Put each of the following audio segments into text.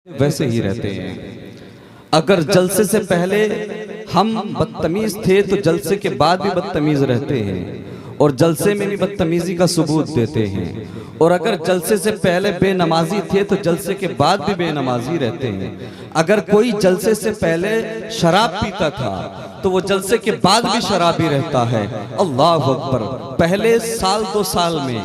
ویسے ہی رہتے ہیں۔ اگر جلسے سے پہلے ہم بدتمیز تھے تو جلسے کے بعد بھی بدتمیز رہتے ہیں، اور جلسے میں بھی بدتمیزی کا ثبوت دیتے ہیں، اور اگر جلسے سے پہلے بے نمازی تھے تو جلسے کے بعد بھی بے نمازی رہتے ہیں۔ اگر کوئی جلسے سے پہلے شراب پیتا تھا تو وہ جلسے کے بعد بھی شرابی رہتا ہے۔ اللہ اکبر۔ پہلے سال دو سال میں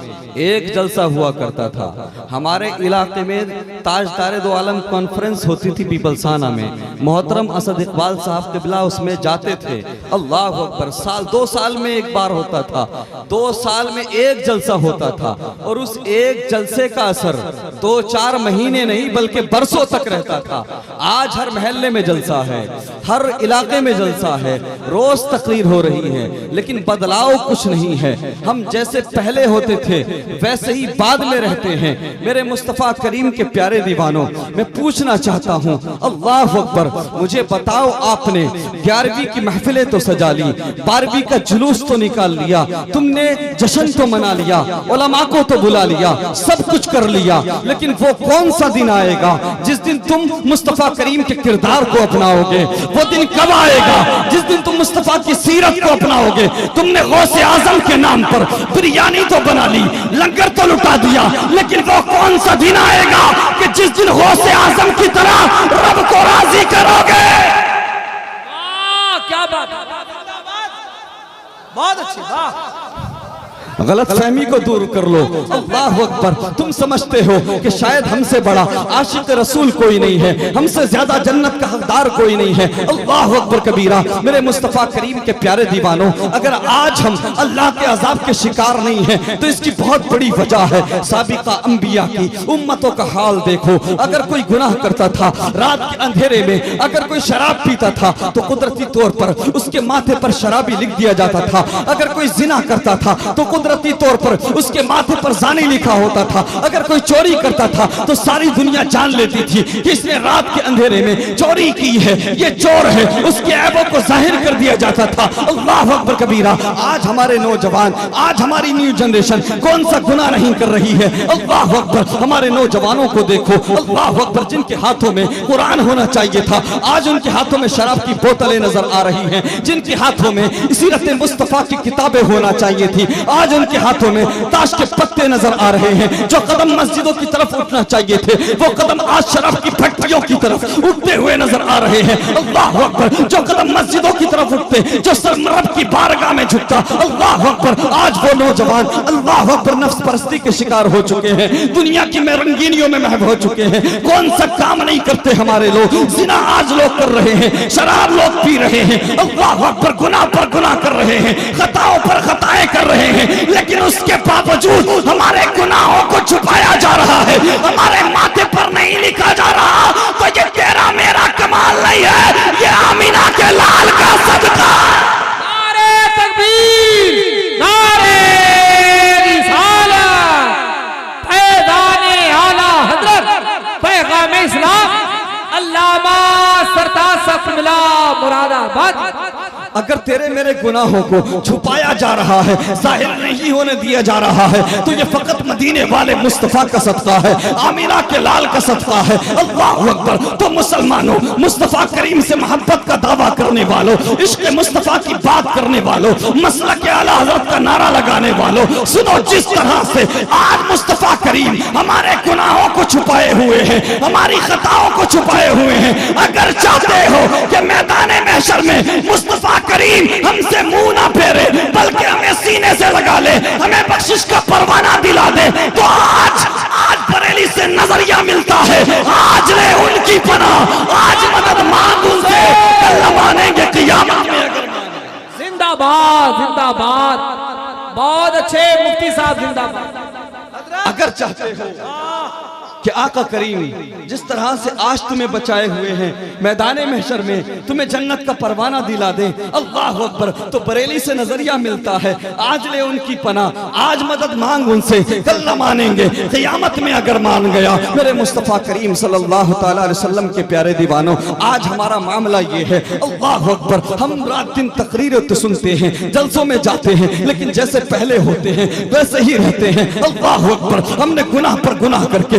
ایک جلسہ ہوا کرتا تھا۔ ہمارے علاقے میں تاجدار دو عالم کانفرنس ہوتی تھی پیپلسانہ میں، محترم اسد اقبال صاحب قبلہ اس میں جاتے تھے۔ اللہ اکبر۔ سال دو سال میں ایک بار ہوتا تھا، 2 سال میں ایک جلسہ ہوتا تھا، اور اس ایک جلسے کا اثر 2-4 مہینے نہیں بلکہ برسوں تک رہتا تھا۔ آج ہر محلے میں جلسہ ہے، ہر علاقے میں جلسہ ہے، روز تقریر ہو رہی ہے، لیکن بدلاؤ کچھ نہیں ہے۔ ہم جیسے پہلے ہوتے تھے ویسے ہی بعد میں رہتے ہیں۔ میرے مصطفیٰ کریم کے پیارے دیوانوں، میں پوچھنا چاہتا ہوں، اللہ اکبر، مجھے بتاؤ، آپ نے 11ویں کی محفلیں تو سجا لی، 12ویں کا جلوس تو نکال لیا، تم نے جشن تو منا لیا، علماء کو تو بلا لیا، سب کچھ کر لیا، لیکن وہ کون سا دن آئے گا جس دن تم مصطفیٰ کریم کے کردار کو اپناؤ گے؟ وہ دن کب آئے گا جس دن تم مصطفیٰ کی سیرت کو اپناؤ گے؟ تم نے غوث اعظم کے نام پر بریانی تو بنا لی، لنگر تو لٹا دیا، لیکن وہ کون سا دن آئے گا کہ جس دن غوث اعظم کی طرح رب کو راضی کرو گے؟ کیا بات، بہت اچھی بات۔ غلط فہمی کو دور کر لو۔ اللہ اکبر۔ تم سمجھتے ہو کہ شاید ہم سے بڑا عاشق رسول کوئی نہیں ہے، ہم سے زیادہ جنت کا حقدار کوئی نہیں ہے۔ اللہ اکبر کبیرہ۔ میرے مصطفیٰ کریم کے پیارے دیوانوں، اگر آج ہم اللہ کے عذاب کے شکار نہیں ہیں تو اس کی بہت بڑی وجہ ہے سابقہ انبیاء کی امتوں کا حال دیکھو۔ اگر کوئی گناہ کرتا تھا رات کے اندھیرے میں، اگر کوئی شراب پیتا تھا تو قدرتی طور پر اس کے ماتھے پر شرابی لکھ دیا جاتا تھا۔ اگر کوئی زنا کرتا تھا تو قدرتی طور پر اس کے ماتھے پر زانی لکھا ہوتا تھا۔ اگر کوئی چوری کرتا تھا تو ساری دنیا جان لیتی تھی کہ اس نے رات کے اندھیرے میں چوری کی ہے، یہ چور ہے، اس کے عیبوں کو ظاہر کر دیا جاتا تھا۔ اللہ اکبر کبیرہ۔ آج ہمارے نوجوان، آج ہماری نیو جنریشن کون سا گناہ نہیں کر رہی ہے؟ اللہ اکبر۔ ہمارے نوجوانوں کو دیکھو، اللہ اکبر، جن کے ہاتھوں میں قرآن ہونا چاہیے تھا آج ان کے ہاتھوں میں شراب کی بوتلیں نظر آ رہی ہیں۔ جن کے ہاتھوں میں سیرت مصطفیٰ کی کتابیں ہونا چاہیے تھی آج ان کے ہاتھوں میں تاش کے پتے نظر آ رہے ہیں۔ جو قدم مسجدوں کی طرف اٹھنا چاہیے تھے وہ قدم آج شراب کی پھٹیوں کی طرف اٹھتے ہوئے نظر آ رہے ہیں۔ اللہ اکبر۔ جو قدم مسجدوں کی طرف اٹھتے، جو سر رب کی بارگاہ میں جھکتا، اللہ اکبر، آج وہ نوجوان اللہ اکبر نفس پرستی کے شکار ہو چکے ہیں، دنیا کی رنگینیوں میں محو ہو چکے ہیں۔ کون سا کام نہیں کرتے ہمارے لوگ؟ زنا آج لوگ کر رہے ہیں، شراب لوگ پی رہے ہیں، اللہ اکبر، گناہ پر گناہ کر رہے ہیں، خطاؤں پر خطائیں کر رہے ہیں، لیکن اس کے باوجود ہمارے گناہوں کو چھپایا جا رہا ہے، ہمارے ماتھے پر نہیں لکھا جا رہا۔ تو یہ تیرا میرا کمال نہیں ہے، یہ آمینہ کے لال کا صدقہ۔ نعرہ تکبیر، نعرہ رسالت، فیضان اعلیٰ حضرت پیغام اسلام علامہ سردار صفی اللہ مراد آباد۔ اگر تیرے میرے گناہوں کو چھپایا جا رہا ہے، ظاہر نہیں ہونے دیا جا رہا ہے، تو یہ فقط مدینے والے مصطفیٰ کا صدقہ ہے، آمینہ کے لال کا صدقہ ہے۔ اللہ اکبر۔ تو مسلمانوں، مصطفیٰ کریم سے محبت کا دعویٰ کرنے والوں، عشق مصطفیٰ کی بات کرنے والوں، مسلک اعلیٰ حضرت کا نعرہ لگانے والوں، سنو، جس طرح سے آج مصطفیٰ کریم ہمارے گناہوں کو چھپائے ہوئے ہیں، ہماری خطاؤں کو چھپائے ہوئے ہیں، اگر چاہتے ہو کہ میدان محشر میں مصطفیٰ کریم ہم سے منہ نہ پھیرے بلکہ ہمیں سینے سے لگا لے، ہمیں بخشش کا پروانہ دلا دے، تو آج بریلی سے نظریہ ملتا ہے، آج لے ان کی پناہ، آج مدد مانگ ان سے، کل مانیں گے قیامت میں اگر مانیں۔ زندہ باد، زندہ باد، بہت اچھے مفتی صاحب، زندہ باد۔ اگر چاہتے ہو کہ آقا کریم جس طرح سے آج تمہیں بچائے ہوئے ہیں میدان محشر میں تمہیں جنت کا پروانہ دلا دیں، اللہ اکبر، تو بریلی سے نظریہ ملتا ہے، آج لے ان کی پناہ، آج مدد مانگ ان سے، کل نہ مانیں گے قیامت میں اگر مان گیا۔ میرے مصطفیٰ کریم صلی اللہ تعالیٰ علیہ وسلم کے پیارے دیوانوں، آج ہمارا معاملہ یہ ہے، اللہ اکبر، ہم رات دن تقریریں تو سنتے ہیں، جلسوں میں جاتے ہیں، لیکن جیسے پہلے ہوتے ہیں ویسے ہی رہتے ہیں۔ اللہ اکبر۔ ہم نے گناہ پر گناہ کر کے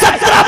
17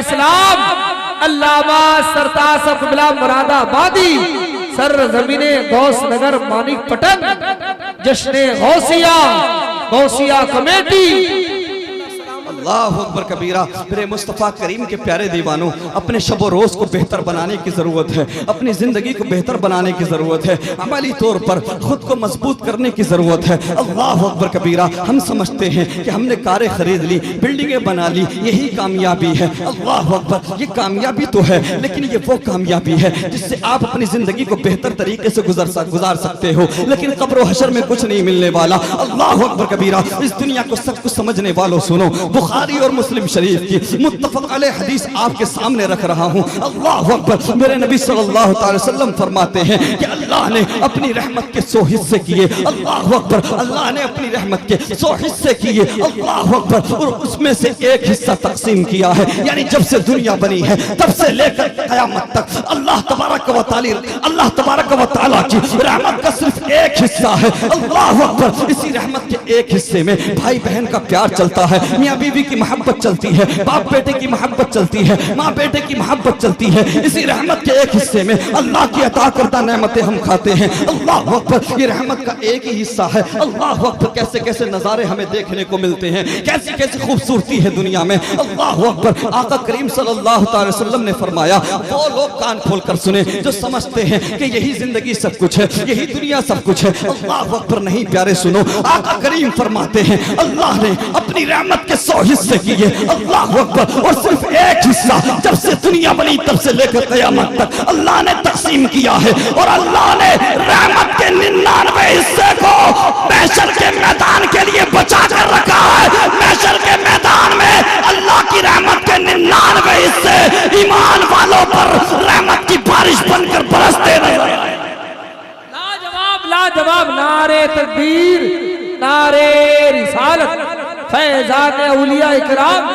اسلام علامہ سرتاج صاحب قبلہ مراد آبادی سر زمین غوث نگر مانک پٹن جشن غوثیہ کمیٹی۔ اللہ اکبر کبیرہ۔ میرے مصطفیٰ کریم کے پیارے دیوانوں، اپنے شب و روز کو بہتر بنانے کی ضرورت ہے، اپنی زندگی کو بہتر بنانے کی ضرورت ہے، عملی طور پر خود کو مضبوط کرنے کی ضرورت ہے۔ اللہ اکبر کبیرہ۔ ہم سمجھتے ہیں کہ ہم نے کاریں خرید لی، بلڈنگیں بنا لی، یہی کامیابی ہے۔ اللہ اکبر، یہ کامیابی تو ہے، لیکن یہ وہ کامیابی ہے جس سے آپ اپنی زندگی کو بہتر طریقے سے گزار سکتے ہو، لیکن قبر و حشر میں کچھ نہیں ملنے والا۔ اللہ اکبر کبیرہ۔ اس دنیا کو سب کچھ سمجھنے والوں سنو، بخاری اور مسلم شریف کی متفق علیہ حدیث آپ کے سامنے رکھ رہا ہوں۔ اللہ اکبر۔ میرے نبی صلی اللہ تعالی وسلم فرماتے ہیں کہ اللہ نے اپنی رحمت کے 100 حصے کیے۔ اللہ اکبر۔ اللہ نے اپنی رحمت کے 100 حصے کیے۔ اللہ اکبر۔ اور اس میں سے ایک حصہ تقسیم کیا ہے، یعنی جب سے دنیا بنی ہے تب سے لے کر قیامت تک اللہ تبارک و تعالی کی رحمت کا صرف ایک حصہ ہے۔ اللہ اکبر۔ اسی رحمت کے ایک حصے میں بھائی بہن کا پیار چلتا ہے، میاں بیوی کی محبت چلتی ہے، باپ بیٹے کی محبت چلتی ہے، ماں بیٹے کی محبت چلتی ہے۔ اسی رحمت کے ایک حصے میں اللہ کی عطا کردہ نعمتیں ہم کھاتے ہیں۔ اللہ اکبر۔ یہ رحمت کا ایک ہی حصہ ہے۔ اللہ اکبر۔ کیسے کیسے نظارے ہمیں دیکھنے کو ملتے ہیں، کیسی کیسی خوبصورتی ہے دنیا میں۔ اللہ اکبر۔ آقا کریم صلی اللہ تعالی وسلم نے فرمایا، وہ لوگ کان کھول کر سنیں جو سمجھتے ہیں کہ یہی زندگی سب کچھ ہے، یہی دنیا سب کچھ ہے۔ اللہ اکبر۔ نہیں پیارے، سنو، آقا کریم فرماتے ہیں اللہ نے اپنی رحمت کے 100 حصے کیے۔ اللہ اکبر۔ اور صرف ایک حصہ جب سے دنیا بنی تب سے لے کر قیامت تک اللہ نے تقسیم کیا ہے، اور اللہ نے رحمت کے 99 حصے کو محشر کے میدان کے لیے بچا کر رکھا ہے۔ محشر کے میدان میں اللہ کی رحمت کے 99 حصے ایمان والوں پر رحمت کی بارش بن کر برستے رہے۔ لاجواب نعرے تکبیر، نعرے رسالت، فیضان اولیاء اکرام۔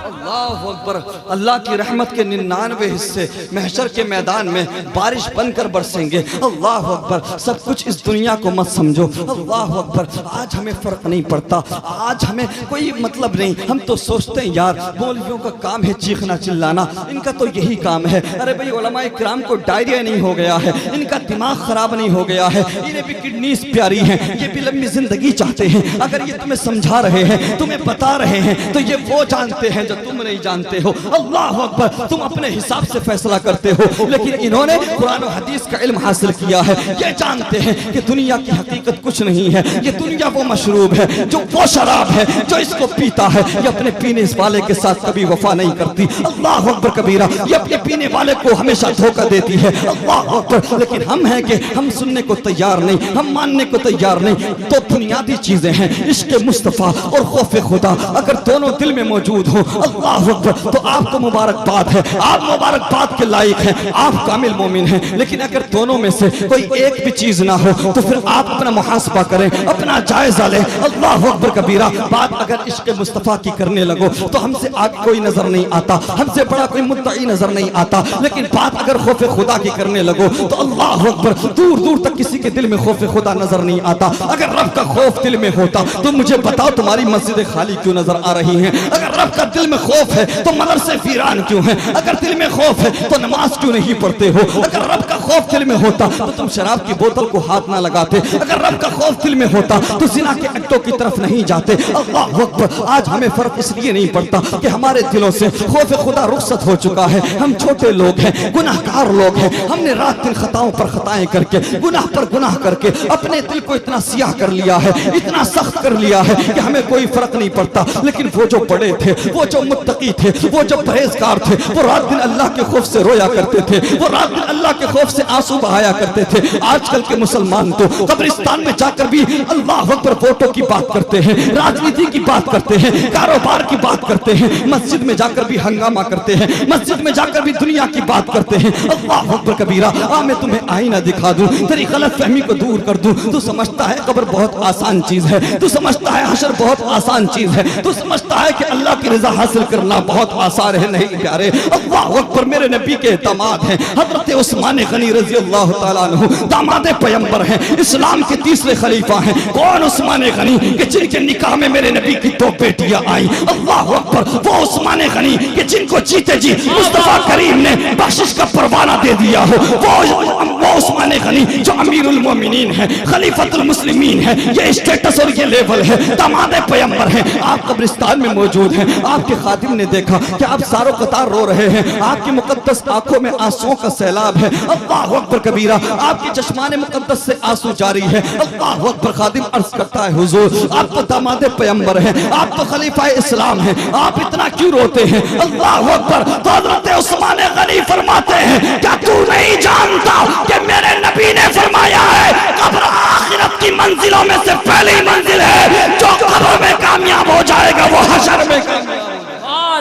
اللہ اکبر۔ اللہ کی رحمت کے 99 حصے محشر کے میدان میں بارش بن کر برسیں گے۔ اللہ اکبر۔ سب کچھ اس دنیا کو مت سمجھو۔ اللہ اکبر۔ آج ہمیں فرق نہیں پڑتا، آج ہمیں کوئی مطلب نہیں۔ ہم تو سوچتے ہیں یار مولویوں کا کام ہے چیخنا چلانا، ان کا تو یہی کام ہے۔ ارے بھئی علماء کرام کو ڈائریا نہیں ہو گیا ہے، ان کا دماغ خراب نہیں ہو گیا ہے، انہیں بھی کڈنیز پیاری ہیں، یہ بھی لمبی زندگی چاہتے ہیں۔ اگر یہ تمہیں سمجھا رہے ہیں، تمہیں بتا رہے ہیں، تو یہ وہ جانتے ہیں جو تم نہیں جانتے ہو۔ اللہ اکبر۔ تم اپنے حساب سے فیصلہ کرتے ہو، لیکن انہوں نے قرآن و حدیث کا علم حاصل کیا ہے، یہ جانتے ہیں کہ دنیا کی حقیقت کچھ نہیں ہے، یہ دنیا وہ مشروب ہے، جو وہ شراب ہے جو اس کو پیتا ہے، یہ اپنے پینے والے کے ساتھ کبھی وفا نہیں کرتی۔ اللہ اکبر کبیرہ۔ یہ اپنے پینے والے کو ہمیشہ دھوکہ دیتی ہے۔ اللہ اکبر۔ لیکن ہم ہیں کہ ہم سننے کو تیار نہیں، ہم ماننے کو تیار نہیں۔ تو بنیادی چیزیں ہیں عشق مصطفیٰ اور خوف خدا، اگر دونوں دل میں موجود ہوں اللہ اکبر تو آپ کو مبارکباد ہے، آپ مبارکباد کے لائق ہیں، آپ کامل مومن ہیں۔ لیکن اگر دونوں میں سے کوئی ایک بھی چیز نہ ہو تو پھر آپ اپنا محاسبہ کریں، اپنا جائزہ لیں۔ اللہ اکبر کبیرہ۔ بات اگر عشق مصطفیٰ کی کرنے لگو تو ہم سے آگے کوئی نظر نہیں آتا، ہم سے بڑا کوئی مدعی نظر نہیں آتا، لیکن بات اگر خوف خدا کی کرنے لگو تو اللہ اکبر دور دور تک کسی کے دل میں خوف خدا نظر نہیں آتا۔ اگر رب کا خوف دل میں ہوتا تو مجھے بتاؤ تمہاری مسجد خالی کیوں نظر آ رہی ہیں؟ اگر رب کا دل میں خوف ہے تو مدرسے ویران کیوں ہیں؟ اگر دل میں خوف ہے تو نماز کیوں نہیں پڑھتے ہو؟ اگر رب کا خوف دل میں ہوتا تو تم شراب کی بوتل کو ہاتھ نہ لگاتے، اگر رب کا خوف دل میں ہوتا تو زنا کے اڈوں کی طرف نہیں جاتے۔ اللہ اکبر۔ آج ہمیں فرق اس لیے نہیں پڑتا کہ ہمارے دلوں سے خوف خدا رخصت ہو چکا ہے، ہم چھوٹے لوگ ہیں، گناہگار لوگ ہیں، ہم نے رات دن خطاؤں پر خطائیں کر کے، گناہ پر گناہ کر کے اپنے دل کو اتنا سیاہ کر لیا ہے، اتنا سخت کر لیا ہے کہ ہمیں کوئی فرق نہیں پڑتا۔ لیکن وہ جو بڑے تھے، وہ جو متقی تھے، وہ جو پرہیزگار تھے، وہ رات دن اللہ کے خوف سے رویا کرتے تھے، وہ رات دن اللہ کے خوف سے آنسو بہایا کرتے تھے۔ آج کل کے مسلمان تو قبرستان میں جا کر بھی اللہ اکبر ووٹوں کی بات کرتے ہیں، راجنیتی کی بات کرتے ہیں، کاروبار کی بات کرتے ہیں، مسجد میں جا کر بھی ہنگامہ کرتے ہیں، مسجد میں جا کر بھی دنیا کی بات کرتے ہیں۔ اللہ اکبر کبیرہ۔ میں تمہیں آئینہ دکھا دوں، تیری غلط فہمی کو دور کر دوں۔ تو سمجھتا ہے قبر بہت آسان چیز ہے، تو سمجھتا ہے حشر بہت آسان چیز ہے، تو سمجھتا ہے کہ اللہ کی رضا حاصل کرنا بہت آسان ہے۔ نہیں پیارے، اللہ اکبر۔ میرے نبی کے اعتماد ہیں، حضرت عثمان غنی غنی رضی اللہ تعالیٰ عنہ داماد پیغمبر ہیں، اسلام کے تیسرے خلیفہ ہیں۔ کون؟ عثمان غنی کہ جن کے نکاح میں میرے نبی کی 2 بیٹیاں آئیں۔ اللہ اکبر، وہ عثمان غنی کہ جن کو جیتے جی مصطفیٰ کریم نے بخشش کا پروانہ دے دیا ہو، وہ عثمان غنی جو امیر المومنین ہے، خلیفۃ المسلمین ہے، یہ اسٹیٹس اور یہ لیول ہے، داماد پیغمبر ہیں۔ آپ قبرستان میں موجود ہیں، آپ کے خادم نے دیکھا کہ آپ ساروں قطار رو رہے ہیں، آپ کی مقدس آنکھوں میں آنسوؤں کا سیلاب ہے۔ اللہ اکبر کبیرہ، آپ کے چشمان مقدس سے آنسو جاری ہے۔ اللہ اکبر، خادم عرض کرتا ہے حضور آپ تو داماد پیغمبر ہیں، آپ تو خلیفہ اسلام ہیں، آپ اتنا کیوں روتے ہیں؟ اللہ اکبر، تو حضرت عثمان غنی فرماتے ہیں کیا تو نہیں جانتا کہ میرے نبی نے فرمایا ہے قبر آخرت کی منزلوں میں سے پہلی منزل ہے، جو قبر میں کامیاب ہو جائے گا وہ حشر میں کامیاب۔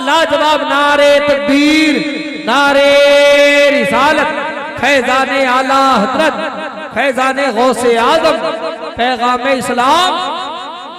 لاجواب نعرے تکبیر، نعرے رسالت، فیضان اعلی حضرت، فیضان غوث اعظم، پیغام اسلام۔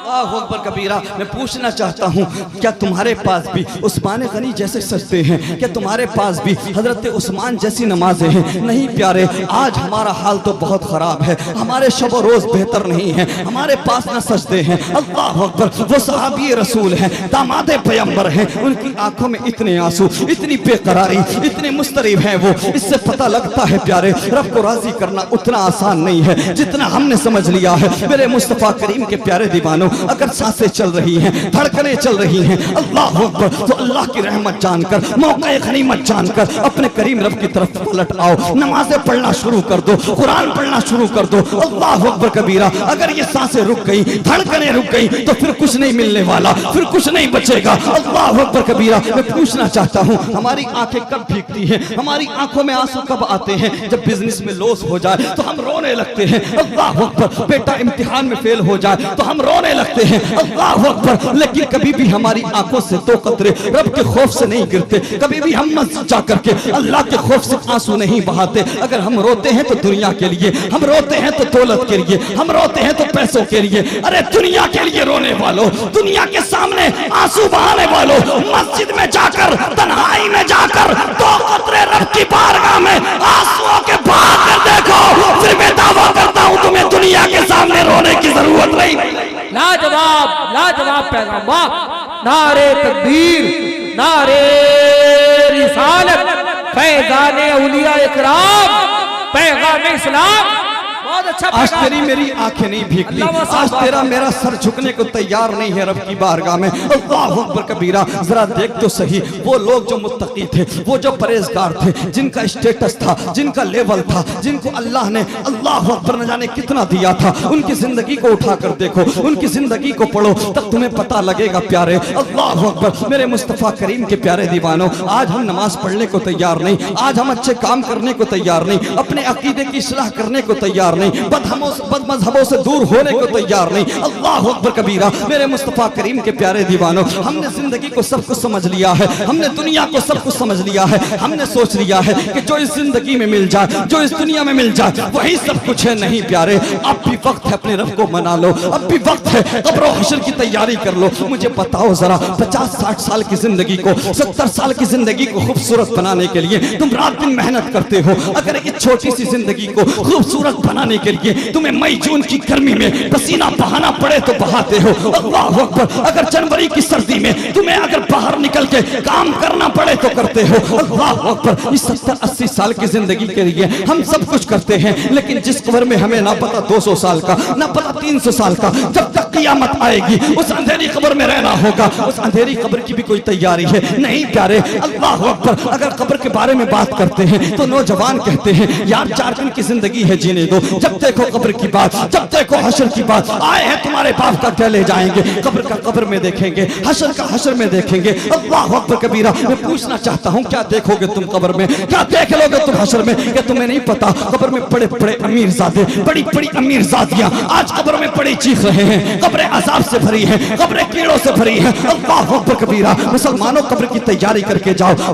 اللہ اکبر کبیرہ، میں پوچھنا چاہتا ہوں کیا تمہارے پاس بھی عثمان غنی جیسے سجدے ہیں؟ کیا تمہارے پاس بھی حضرت عثمان جیسی نمازیں ہیں؟ نہیں پیارے، آج ہمارا حال تو بہت خراب ہے، ہمارے شب و روز بہتر نہیں ہیں، ہمارے پاس نہ سجدے ہیں۔ اللہ اکبر، وہ صحابی رسول ہیں، داماد پیغمبر ہیں، ان کی آنکھوں میں اتنے آنسو، اتنی بے قراری، اتنے مضطرب ہیں وہ۔ اس سے پتہ لگتا ہے پیارے رب کو راضی کرنا اتنا آسان نہیں ہے جتنا ہم نے سمجھ لیا ہے۔ میرے مصطفیٰ کریم کے پیارے دیوانوں، اگر سانسیں چل رہی ہیں، دھڑکنیں چل رہی ہیں، اللہ اکبر، تو اللہ کی رحمت جان کر، موقع غنیمت جان کر اپنے کریم رب کی طرف پلٹ آؤ، نمازیں پڑھنا شروع کر دو، قرآن پڑھنا شروع کر دو۔ اللہ اکبر کبیرہ، اگر یہ سانسیں رک گئی، دھڑکنیں رک گئی تو پھر کچھ نہیں ملنے والا، پھر کچھ نہیں بچے گا۔ اللہ اکبر کبیرہ، میں پوچھنا چاہتا ہوں ہماری آنکھیں کب بھیگتی ہیں، ہماری آنکھوں میں آنسو کب آتے ہیں؟ جب بزنس میں لوس ہو جائے تو ہم رونے لگتے ہیں۔ اللہ اکبر، بیٹا امتحان میں فیل ہو جائے تو ہم رونے لگتے ہیں۔ اللہ اکبر، لیکن کبھی بھی ہماری آنکھوں سے 2 قطرے رب کے خوف سے نہیں گرتے، کبھی بھی ہم مسجد جا کر کے اللہ کے خوف سے آنسو نہیں بہاتے۔ اگر ہم روتے ہیں تو دنیا کے لیے، ہم روتے ہیں تو دولت کے لیے، ہم روتے ہیں تو پیسوں کے لیے۔ ارے دنیا کے لیے رونے والوں، دنیا کے سامنے آنسو بہانے والوں، مسجد میں جا کر، تنہائی میں جا کر 2 قطرے رب کی بارگاہ میں آنسوؤں کے بہا کر دیکھو، پھر میں دعویٰ کرتا ہوں تمہیں دنیا کے سامنے رونے کی ضرورت نہیں۔ لاجواب، لاجواب پیغمبر، نعرے تکبیر، نعرے رسالت، فیضان اولیاء اکرام، پیغام اسلام۔ بہت اچھا آج تیری میری آنکھیں نہیں بھیگتی، آج تیرا میرا سر جھکنے کو تیار نہیں ہے رب کی بارگاہ میں۔ اللہ اکبر کبیرہ، ذرا دیکھ تو صحیح، وہ لوگ جو متقی تھے، وہ جو پرہیزگار تھے، جن کا اسٹیٹس تھا، جن کا لیول تھا، جن کو اللہ نے اللہ اکبر نہ جانے کتنا دیا تھا، ان کی زندگی کو اٹھا کر دیکھو، ان کی زندگی کو پڑھو، تب تمہیں پتہ لگے گا پیارے۔ اللہ اکبر، میرے مصطفیٰ کریم کے پیارے دیوانوں، آج ہم نماز پڑھنے کو تیار نہیں، آج ہم اچھے کام کرنے کو تیار نہیں، اپنے عقیدے کی اصلاح کرنے کو تیار نہیں، بد مذہبوں سے دور ہونے کو تیار نہیں۔ اللہ اکبر کبیرہ، میرے مصطفیٰ کریم کے پیارے دیوانوں، ہم نے زندگی کو سب کچھ سمجھ لیا ہے، ہم نے دنیا کو سب کچھ سمجھ لیا ہے، ہم نے سوچ لیا ہے کہ جو اس زندگی میں مل جائے، جو اس دنیا میں مل جائے وہی سب کچھ ہے۔ نہیں پیارے، اب بھی وقت ہے اپنے رب کو منا لو، اب بھی وقت ہے قبر و حشر کی تیاری کر لو۔ مجھے بتاؤ ذرا، 50-60 سال کی زندگی کو، 70 سال کی زندگی کو خوبصورت بنانے کے لیے تم رات دن محنت کرتے ہو، اگر اس چھوٹی سی زندگی کو خوبصورت بنانے کے لیے تمہیں مئی جون کی گرمی میں پسینہ بہانا پڑے تو بہاتے ہو۔ اللہ اکبر، اگر جنوری کی سردی میں تمہیں اگر باہر نکل کے کام کرنا پڑے تو کرتے ہو۔ اللہ اکبر، اس 70-80 سال کی زندگی کے لیے ہم سب کچھ کرتے ہیں، لیکن جس قبر میں ہمیں نہ پتا 200 سال کا، نہ پتا 300 سال کا، جب تک قیامت آئے گی اس اندھیری قبر میں رہنا ہوگا۔ اس اندھیری قبر کی بھی کوئی تیاری ہے نہیں پیارے۔ اللہ اکبر، اگر قبر کے بارے میں بات کرتے ہیں تو نوجوان کہتے ہیں یار 4 دن کی زندگی ہے، جینے دو، جب دیکھو قبر کی بات، جب دیکھو حشر کی بات، آئے ہیں تمہارے باپ کا کیا لے جائیں گے، قبر کا قبر میں دیکھیں گے، حشر کا حشر میں دیکھیں گے۔ اللہ اکبر کبیرہ، میں پوچھنا چاہتا ہوں کیا دیکھو گے تم قبر میں، کیا دیکھ لو گے تم حشر میں؟ کہ تمہیں نہیں پتا قبر میں بڑے بڑے امیر زادے، بڑی بڑی امیر زادیاں آج قبر میں پڑی چیخ رہے ہیں، قبریں عذاب سے بھری ہیں، قبریں کیڑوں سے بھری ہیں۔ اللہ اکبر کبیرہ، مسلمانوں قبر کی تیاری کر کے جاؤ،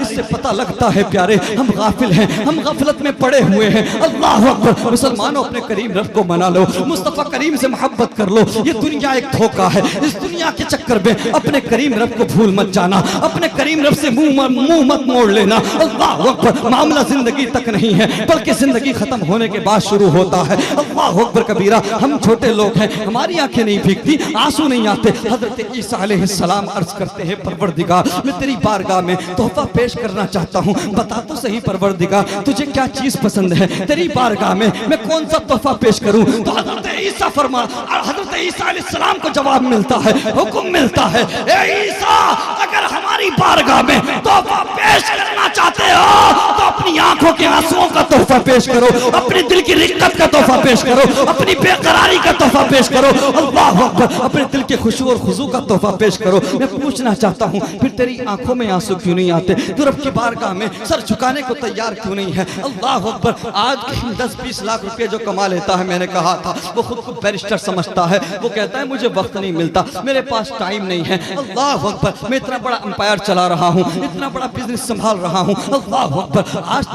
اس سے پتہ لگتا ہے پیارے ہم غافل ہیں, ہم غفلت میں پڑے ہوئے ہیں. اللہ اکبر. مسلمانوں اپنے کریم رب کو منا لو, مصطفیٰ کریم سے محبت کر لو. یہ دنیا ایک دھوکہ ہے, اس دنیا کے چکر میں اپنے کریم رب کو بھول مت جانا, اپنے کریم رب سے منہ مت موڑ لینا. اللہ اکبر. معاملہ زندگی تک نہیں ہے بلکہ زندگی ختم ہونے کے بعد شروع ہوتا ہے. اللہ اکبر کبیرہ. ہم چھوٹے لوگ ہیں, ہماری آنکھیں نہیں بھیگتی, آنسو نہیں آتے. حضرت عیسیٰ علیہ السلام عرض کرتے ہیں پروردگار میں تیری بارگاہ میں تحفہ پیش کرنا چاہتا ہوں, بتا تو صحیح پروردگار تجھے کیا چیز پسند ہے, تیری بارگاہ میں کون سا تحفہ پیش کروں. تو حضرت عیسیٰ حضرت عیسیٰ علیہ السلام کو جواب ملتا ہے, حکم ملتا ہے, اے عیسیٰ اگر ہماری بارگاہ میں تحفہ پیش کرنا چاہتے ہو تو اپنی آنکھوں کے آنسوؤں کا تحفہ پیش کرو, اپنی دل کی رقت کا تحفہ پیش کرو, اپنی بے قراری کا تحفہ پیش کرو. اللہ اکبر. اپنے دل کے خشوع اور خضوع کا تحفہ پیش کرو. میں پوچھنا چاہتا ہوں پھر تیری آنکھوں میں آنسو کیوں نہیں آتے, تو رب کی بارگاہ میں سر جھکانے کو تیار کیوں نہیں ہے. اللہ اکبر. آج 10-20 لاکھ روپے جو کما لیتا ہے, میں نے کہا تھا وہ خود کو بیرسٹر سمجھتا ہے, وہ کہتا ہے مجھے وقت نہیں ملتا, میرے پاس ٹائم نہیں ہے. اللہ اکبر. میں اتنا بڑا امپائر چلا رہا ہوں, اتنا بڑا بزنس سنبھال رہا ہوں. اللہ اکبر. آج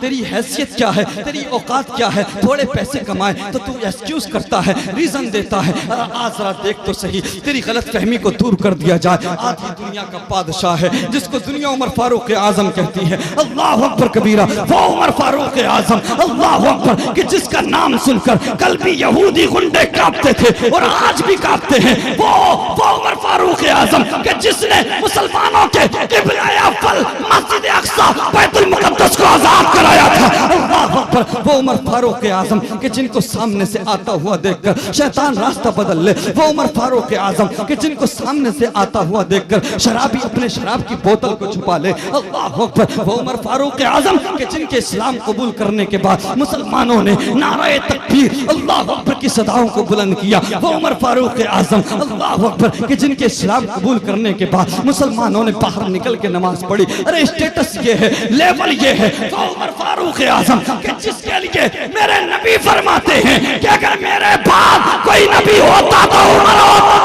تیری حیثیت کیا ہے, تیری اوقات کیا ہے, تھوڑے پیسے کمائے تو تو ایکسکیوز کرتا ہے, ریزن دیتا ہے. آج ذرا دیکھ تو صحیح, تیری غلط فہمی کو دور کر دیا جائے. آج یہ دنیا کا بادشاہ ہے جس کو دنیا عمر فاروق اعظم کہتی ہے. اللہ اکبر کبیرہ. وہ عمر فاروق اعظم, اللہ اکبر, کہ جس کا نام سن کر کل بھی یہودی گنڈے کانپتے تھے اور آج بھی کانپتے ہیں. وہ عمر فاروق اعظم کہ جس نے مسلمانوں کے قبلہ اول مسجد اقصی بیت المقدس کو آزاد کرایا تھا. اللہ اکبر. وہ عمر فاروق اعظم کہ جن کو سامنے سے آتا ہوا دیکھ کر شیطان راستہ بدل لے. وہ عمر فاروق اعظم کہ جن کو سامنے سے آتا ہوا دیکھ کر شرابی اپنے شراب کی بوتل کو چھپا لے. اللہ اکبر. وہ عمر فاروق اعظم کہ جن کے اسلام قبول کرنے کے بعد مسلمانوں نے نعرہ تکبیر اللہ اکبر کی صداؤں کو بلند کیا. وہ عمر فاروق اعظم اللہ اکبر کہ جن کے اسلام قبول کرنے کے بعد مسلمانوں نے باہر نکل کے نماز پڑھی. ارے اسٹیٹس یہ ہے, لیول یہ ہے. وہ عمر فاروق اعظم کہ جس کے لیے میرے نبی فرماتے ہیں کہ اگر میرے بعد کوئی نبی ہوتا تو عمر ہوتا.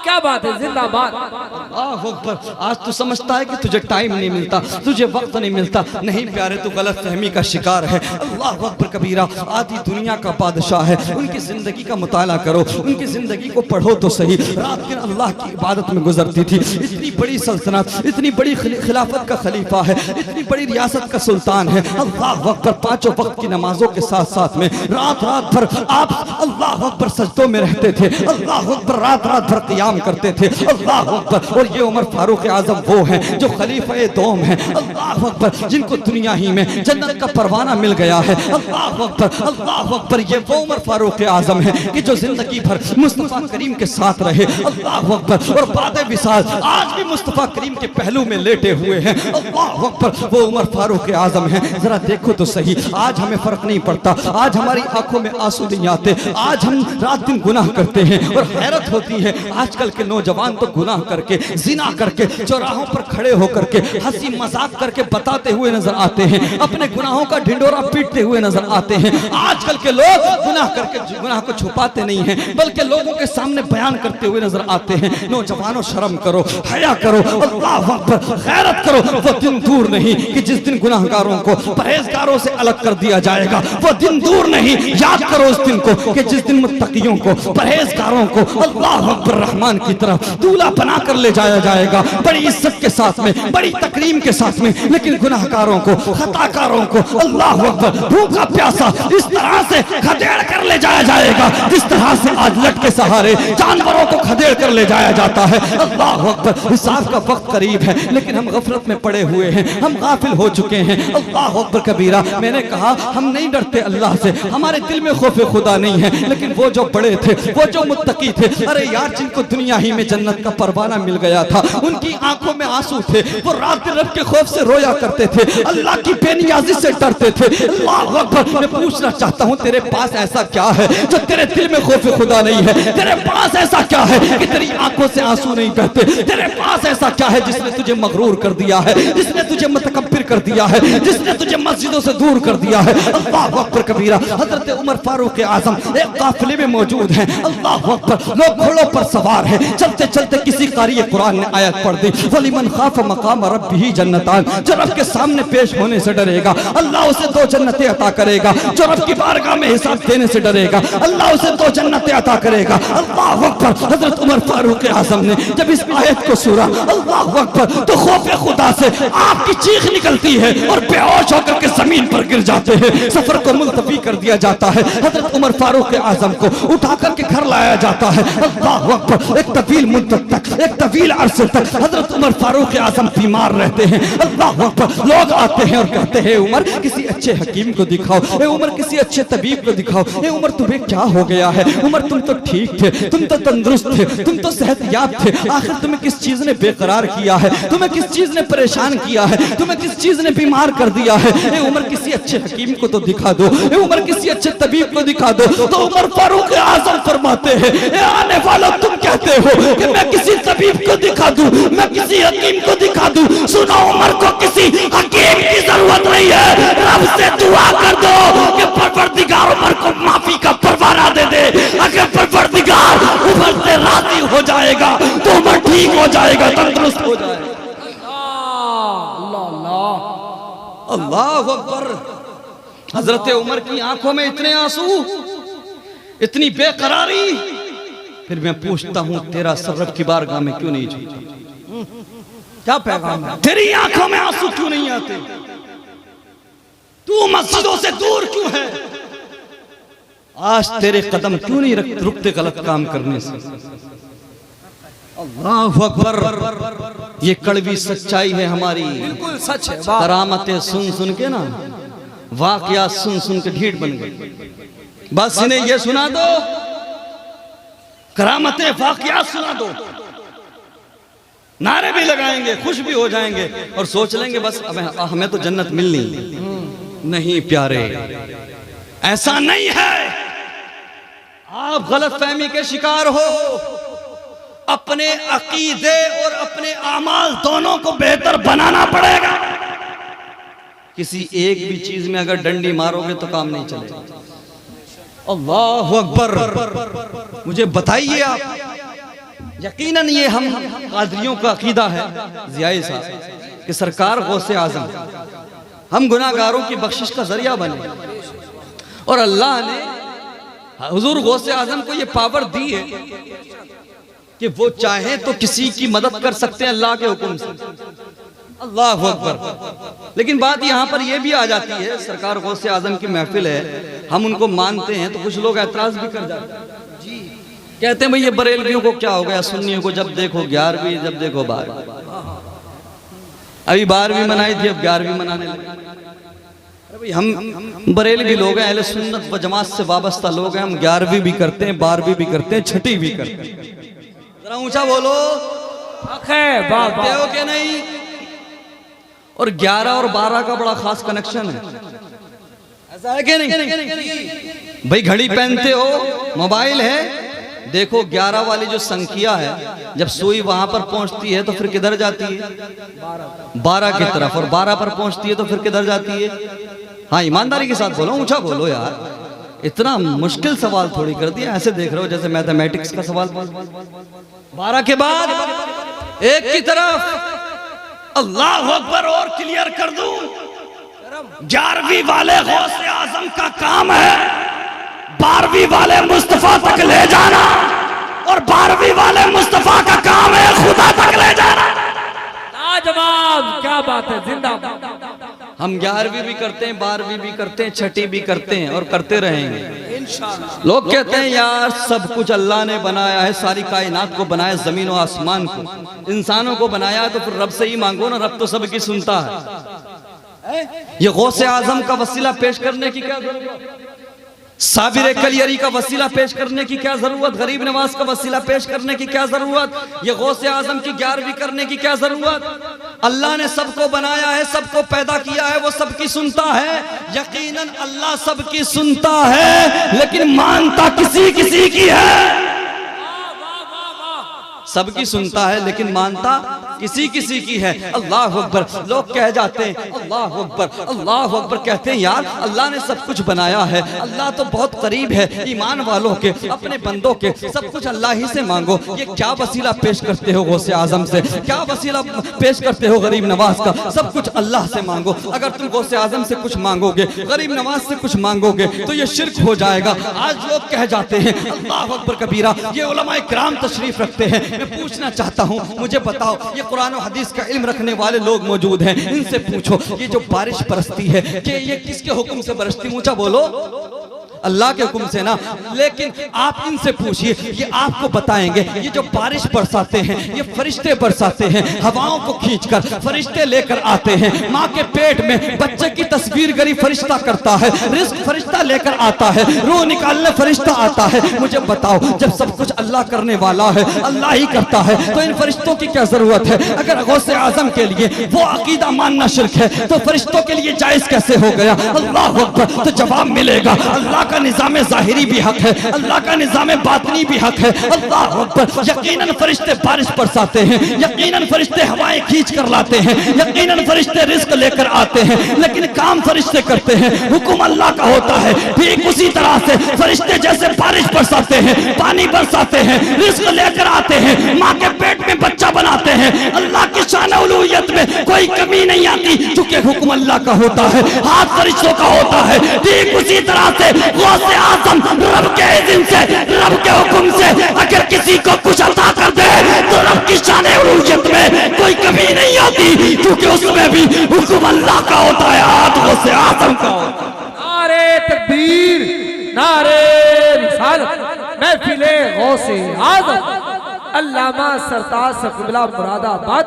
کیا بات ہے, زندہ باد. اللہ اکبر. آج تو سمجھتا ہے کہ تجھے ٹائم نہیں ملتا, تجھے وقت نہیں ملتا. نہیں پیارے, تو غلط فہمی کا شکار ہے. اللہ اکبر کبیرہ. آدھی دنیا کا بادشاہ ہے, ان کی زندگی کا مطالعہ کرو, ان کی زندگی کو پڑھو تو صحیح. رات دن اللہ کی عبادت میں گزرتی تھی. اتنی بڑی سلطنت, اتنی بڑی خلافت کا خلیفہ ہے, اتنی بڑی ریاست کا سلطان ہے. اللہ اکبر. 5 وقت کی نمازوں کے ساتھ ساتھ میں رات بھر آپ اللہ اکبر سجدوں میں رہتے تھے. اللہ اکبر. رات بھر قیام کرتے تھے. اللہ اکبر. اور یہ عمر فاروق اعظم وہ ہیں جو خلیفہ دوم ہیں. اللہ اکبر. جن کو دنیا ہی میں جنت کا پروانہ مل گیا ہے. اللہ اکبر. اللہ اکبر. یہ وہ عمر فاروق اعظم ہیں کہ جو زندگی بھر مصطفیٰ کریم کے ساتھ رہے. اللہ اکبر. اور بعد وصال آج بھی مصطفیٰ کریم کے پہلو میں لیٹے ہوئے ہیں. اللہ اکبر. وہ عمر فاروق اعظم ہیں. ذرا دیکھو تو صحیح, آج ہمیں فرق نہیں پڑتا, آج ہماری آنکھوں میں آنسو نہیں آتے, آج ہم رات دن گناہ کرتے ہیں. اور حیرت ہوتی ہے آج کل کے نوجوان تو گناہ کر کے, زنا کر کے, چوراہوں پر کھڑے ہو کر کے ہنسی مذاق کر کے بتاتے ہوئے نظر آتے ہیں, اپنے گناہوں کا ڈھنڈورا پیٹتے ہوئے نظر آتے ہیں. آج کل کے لوگ گناہ کر کے گناہ کو چھپاتے نہیں ہیں بلکہ لوگوں کے سامنے بیان کرتے ہوئے نظر آتے ہیں. نوجوانوں شرم کرو, حیا کرو. اللہ اکبر. غیرت کرو. وہ دن دور نہیں کہ جس دن گناہگاروں کو پرہیزگاروں سے الگ کر دیا جائے گا. وہ دن دور نہیں, یاد کرو اس دن کو کہ جس دن متقیوں کو, پرہیزگاروں کو اللہ اکبر رحمان کی طرف دولہا بنا کر لے جایا جائے گا, بڑی عزت کے ساتھ میں, بڑی تکریم کے ساتھ میں. لیکن گناہگاروں کو, خطاکاروں کو اللہ اکبر بھوکا پیاسا اس طرح سے کھدیڑ کر لے جایا جائے گا جس طرح سے آج لٹ کے سہارے جانوروں کو کھدیڑ کر لے جایا جاتا ہے. اللہ اکبر. حساب کا وقت قریب ہے لیکن ہم غفلت میں پڑے ہوئے ہیں, ہم غافل ہو چکے ہیں. اللہ اکبر کبیرہ. میں نے کہا ہم نہیں ڈرتے اللہ سے, ہمارے دل میں خوف خدا نہیں ہے. لیکن وہ جو بڑے تھے, وہ جو متقی تھے, ارے یار جن کو دنیا ہی میں جنت کا پروانہ مل گیا تھا, ان کی آنکھوں میں آنسو تھے, وہ رات دن رب کے خوف سے رویا کرتے تھے, اللہ کی بے نیازی سے ڈرتے تھے. اللہ اکبر. میں پوچھنا چاہتا ہوں تیرے پاس ایسا کیا ہے جو تیرے دل میں خوف خدا نہیں ہے؟ تیرے پاس ایسا کیا ہے کہ تیری آنکھوں سے آنسو نہیں بہتے؟ تیرے پاس ایسا کیا ہے جس نے تجھے مغرور کر دیا ہے, جس نے تجھے متکبر متکبر کر دیا ہے، جس نے تجھے مسجدوں سے دور کر دیا ہے۔ اللہ اکبر کبیرہ۔ حضرت عمر فاروق اعظم ایک قافلے میں موجود ہیں، اللہ اکبر، لوگ گھوڑوں پر سوار ہیں، چلتے چلتے کسی قاری قرآن نے آیت پڑھ دی، وَلِمَنْ خَافَ مَقَامَ رَبِّهِ جَنَّتَانِ، جو رب کے سامنے پیش ہونے سے ڈرے گا اللہ اسے 2 جنتیں عطا کرے گا، جو رب کی بارگاہ میں حساب دینے سے ڈرے گا اللہ اسے 2 جنتیں عطا کرے گا۔ اللہ اکبر۔ حضرت عمر فاروق اعظم نے جب اس آیت کو سنا، اللہ اکبر، تو خوف خدا سے آپ کی چیخ نکلتی ہے اور بے ہوش ہو کر کے زمین پر گر جاتے ہیں۔ سفر کو ملتوی کر دیا جاتا ہے، حضرت عمر فاروق اعظم کو اٹھا کر کے گھر لایا جاتا ہے۔ اللہ اکبر۔ ایک طویل مدت تک، ایک طویل عرصے تک حضرت عمر فاروق اعظم بیمار رہتے ہیں۔ اللہ اکبر۔ لوگ آتے ہیں اور کہتے ہیں عمر کسی اچھے حکیم کو دکھاؤ، اے عمر کسی اچھے طبیب کو دکھاؤ، اے عمر تمہیں کیا ہو گیا ہے؟ عمر تم تو ٹھیک تھے، تم تو تندرست تھے، تم تو صحت یاب تھے، آخر تمہیں کس چیز نے بے قرار کیا ہے؟ تمہیں کس چیز نے پریشان کیا ہے؟ تمہیں کس چیز نے بیمار کر دیا ہے؟ اے عمر کسی اچھے حکیم کو تو دکھا دو، اے عمر کسی اچھے طبیب کو دکھا دو۔ تو عمر فاروق اعظم فرماتے ہیں، اے آنے والوں تم کہتے ہو کہ میں کسی طبیب کو دکھا دوں، میں کسی حکیم کو دکھا دوں، سنو عمر کو کسی حکیم کی ضرورت نہیں ہے، رب سے دعا کر دو کہ پروردگار عمر کو معافی کا پروانہ دے دے۔ اگر پروردگار عمر سے راضی ہو جائے گا تو عمر ٹھیک ہو جائے گا، تندرست ہو جائے گا۔ اللہ اکبر۔ حضرت عمر کی آنکھوں میں اتنے آنسو، اتنی بے قراری۔ پھر میں پوچھتا ہوں تیرا سر رب کی بارگاہ میں کیوں نہیں جھکتا؟ کیا پیغام ہے؟ تیری آنکھوں میں آنسو کیوں نہیں آتے؟ تو مسجدوں سے دور کیوں ہے؟ آج تیرے قدم کیوں نہیں رکتے غلط کام کرنے سے؟ اللہ اکبر۔ یہ کڑوی سچائی ہے ہماری۔ بالکل سچ ہے۔ کرامتیں سن سن کے نا، واقعات سن سن کے ڈھیٹ بن گئے۔ بس انہیں یہ سنا دو، کرامتیں واقعات سنا دو، نعرے بھی لگائیں گے، خوش بھی ہو جائیں گے اور سوچ لیں گے بس ہمیں تو جنت ملنی نہیں۔ پیارے، ایسا نہیں ہے۔ آپ غلط فہمی کے شکار ہو۔ اپنے عقیدے اور اپنے اعمال دونوں کو بہتر بنانا پڑے گا۔ کسی ایک بھی چیز میں اگر ڈنڈی مارو گے تو کام نہیں چلے گا۔ اللہ اکبر۔ مجھے بتائیے آپ، یقیناً یہ ہم قادریوں کا عقیدہ ہے ضیاء صاحب کہ سرکار غوث اعظم ہم گناہگاروں کی بخشش کا ذریعہ بنے، اور اللہ نے حضور غوث اعظم کو یہ پاور دی ہے کہ وہ چاہیں تو کسی کی مدد کر سکتے ہیں اللہ کے حکم سے۔ اللہ اکبر۔ لیکن بات یہاں پر یہ بھی آ جاتی ہے، سرکار غوث اعظم کی محفل ہے، ہم ان کو مانتے ہیں تو کچھ لوگ اعتراض بھی کر جاتے ہیں، کہتے ہیں بھئی یہ بریلویوں کو کیا ہو گیا، سنیوں کو جب دیکھو 11ویں، جب دیکھو 12ویں۔ ابھی 12ویں منائی تھی، اب 11ویں منانے لگے۔ ہم بریلوی لوگ ہیں، اہل سنت و جماعت سے وابستہ لوگ ہیں، ہم 11ویں بھی کرتے ہیں، 12ویں بھی کرتے ہیں، 6ٹی بھی کرتے ہیں۔ ذرا اونچا بولو، کرتے ہو کہ نہیں؟ اور 11 اور 12 کا بڑا خاص کنیکشن ہے، ایسا ہے کہ نہیں؟ بھئی گھڑی پہنتے ہو، موبائل ہے، دیکھو 11 والی جو سنکھیا ہے جب سوئی وہاں پر پہنچتی ہے تو پھر کدھر جاتی ہے؟ 12 کی طرف، اور 12 پر پہنچتی ہے تو پھر کدھر جاتی ہے؟ ہاں ایمانداری کے ساتھ بولو، اونچا بولو یار، اتنا مشکل سوال تھوڑی کر دیا، ایسے دیکھ رہے ہو جیسے میتھمیٹکس کا سوال۔ 12 کے بعد ایک کی طرف۔ اللہ اکبر۔ اور کلیئر کر دوں، 11ویں والے غوث اعظم کا کام ہے 12ویں والے مصطفیٰ تک لے جانا، اور 12ویں والے مصطفیٰ کا کام ہے خدا تک لے جانا۔ لاجواب، کیا بات ہے، زندہ باد۔ ہم 11ویں بھی کرتے ہیں، 12ویں بھی کرتے ہیں، 6ٹی بھی کرتے ہیں اور کرتے رہیں گے انشاءاللہ۔ لوگ کہتے ہیں یار سب کچھ اللہ نے بنایا ہے، ساری کائنات کو بنایا، زمین و آسمان کو، انسانوں کو بنایا، تو پھر رب سے ہی مانگو نا، رب تو سب کی سنتا ہے۔ یہ غوث اعظم کا وسیلہ پیش کرنے کی کیا ضرورت؟ صابر کلیری کا وسیلہ پیش کرنے کی کیا ضرورت؟ غریب نواز کا وسیلہ پیش کرنے کی کیا ضرورت؟ یہ غوث اعظم کی 11ویں کرنے کی کیا ضرورت؟ اللہ نے سب کو بنایا ہے، سب کو پیدا کیا ہے، وہ سب کی سنتا ہے۔ یقیناً اللہ سب کی سنتا ہے لیکن مانتا کسی کسی کی ہے۔ سب کی سنتا ہے لیکن مانتا کسی کسی کی ہے۔ اللہ اکبر، لوگ کہہ جاتے ہیں اللہ اکبر اللہ اکبر، کہتے ہیں یار اللہ نے سب کچھ بنایا ہے، اللہ تو بہت قریب ہے ایمان والوں کے، اپنے بندوں کے، سب کچھ اللہ ہی سے مانگو۔ یہ کیا وسیلہ پیش کرتے ہو غوث اعظم سے، کیا وسیلہ پیش کرتے ہو غریب نواز کا؟ سب کچھ اللہ سے مانگو۔ اگر تم غوث اعظم سے کچھ مانگو گے، غریب نواز سے کچھ مانگو گے تو یہ شرک ہو جائے گا۔ آج لوگ کہہ جاتے ہیں اللہ اکبر کبیرہ، یہ علماء کرام تشریف رکھتے ہیں۔ میں پوچھنا چاہتا ہوں، مجھے بتاؤ، یہ قرآن و حدیث کا علم رکھنے والے لوگ موجود ہیں، ان سے پوچھو یہ جو بارش برستی ہے کہ یہ کس کے حکم سے برستی؟ اونچا بولو، اللہ کے حکم سے نا۔ لیکن آپ ان سے پوچھئے، یہ آپ کو بتائیں گے یہ جو بارش برساتے ہیں یہ فرشتے برساتے ہیں، ہواؤں کو کھینچ کر فرشتے لے کر آتے ہیں۔ ماں کے پیٹ میں بچے کی تصویر گری فرشتہ کرتا ہے، رزق فرشتہ لے کر آتا ہے، روح نکالنے فرشتہ آتا ہے۔ مجھے بتاؤ، جب سب کچھ اللہ کرنے والا ہے، اللہ ہی کرتا ہے، تو ان فرشتوں کی کیا ضرورت ہے؟ اگر غوث اعظم کے لیے وہ عقیدہ ماننا شرک ہے تو فرشتوں کے لیے جائز کیسے ہو گیا؟ اللہ اکبر، تو جواب ملے گا۔ اللہ کا نظام ظاہری بھی حق ہے، اللہ کا نظام باطنی بھی حق ہے۔ اللہ اکبر، یقیناً فرشتے بارش برساتے ہیں، یقیناً فرشتے ہوائیں کھینچ کر لاتے ہیں، یقیناً فرشتے رزق لے کر آتے ہیں، لیکن کام فرشتے کرتے ہیں، حکم اللہ کا ہوتا ہے۔ ٹھیک اسی طرح سے فرشتے جیسے بارش برساتے ہیں، پانی برساتے ہیں، رزق لے کر آتے ہیں، ماں کے پیٹ میں بچہ بناتے ہیں، اللہ کی شان اولویت میں کوئی کمی نہیں آتی چونکہ حکم اللہ کا ہوتا ہے، ہاتھ فرشتوں کا ہوتا ہے۔ ٹھیک اسی طرح سے غوث اعظم رب کے اذن سے، رب کے حکم سے اگر کسی کو کچھ عطا کر دے تو رب کی شان اولویت میں کوئی کمی نہیں آتی کیونکہ اس میں بھی حکم اللہ کا ہوتا ہے، ہاتھ غوث اعظم کا ہوتا ہے۔ نعرے تکبیر، نعرے رسالت، محفل غوث اعظم علامہ سرتاج قبلہ مراد آباد۔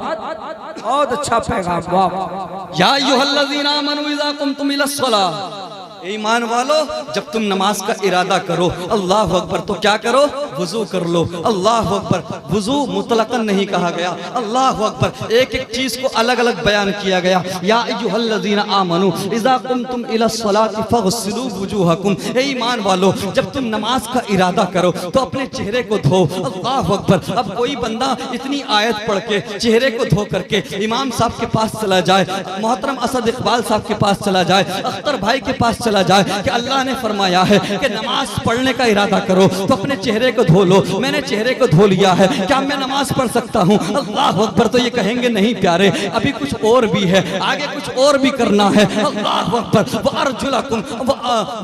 بہت اچھا پیغام، واہ۔ یا ایھا الذین آمنوا اذا قمتم الی الصلاۃ، ایمان والو جب تم نماز کا ارادہ کرو اللہ اکبر تو کیا کرو؟ وضو کر لو۔ اللہ اکبر، وضو مطلقاً نہیں کہا گیا، اللہ اکبر ایک ایک چیز کو الگ الگ بیان کیا گیا۔ یا ایھا الذین آمنوا اذا قمتم الی الصلاۃ فاغسلوا وجوہکم، اے ایمان والو جب تم نماز کا ارادہ کرو تو اپنے چہرے کو دھو۔ اللہ اکبر، اب کوئی بندہ اتنی آیت پڑھ کے چہرے کو دھو کر کے امام صاحب کے پاس چلا جائے، محترم اسد اقبال صاحب کے پاس چلا جائے، اختر بھائی کے پاس چلا جائے کہ اللہ نے فرمایا ہے کہ نماز پڑھنے کا ارادہ کرو تو اپنے چہرے کو دھو لو، میں نے چہرے کو دھو لیا ہے، کیا میں نماز پڑھ سکتا ہوں؟ اللہ اکبر، تو یہ کہیں گے نہیں پیارے، ابھی کچھ اور بھی ہے، آگے کچھ اور بھی کرنا ہے۔ اللہ اکبر، وارجلکم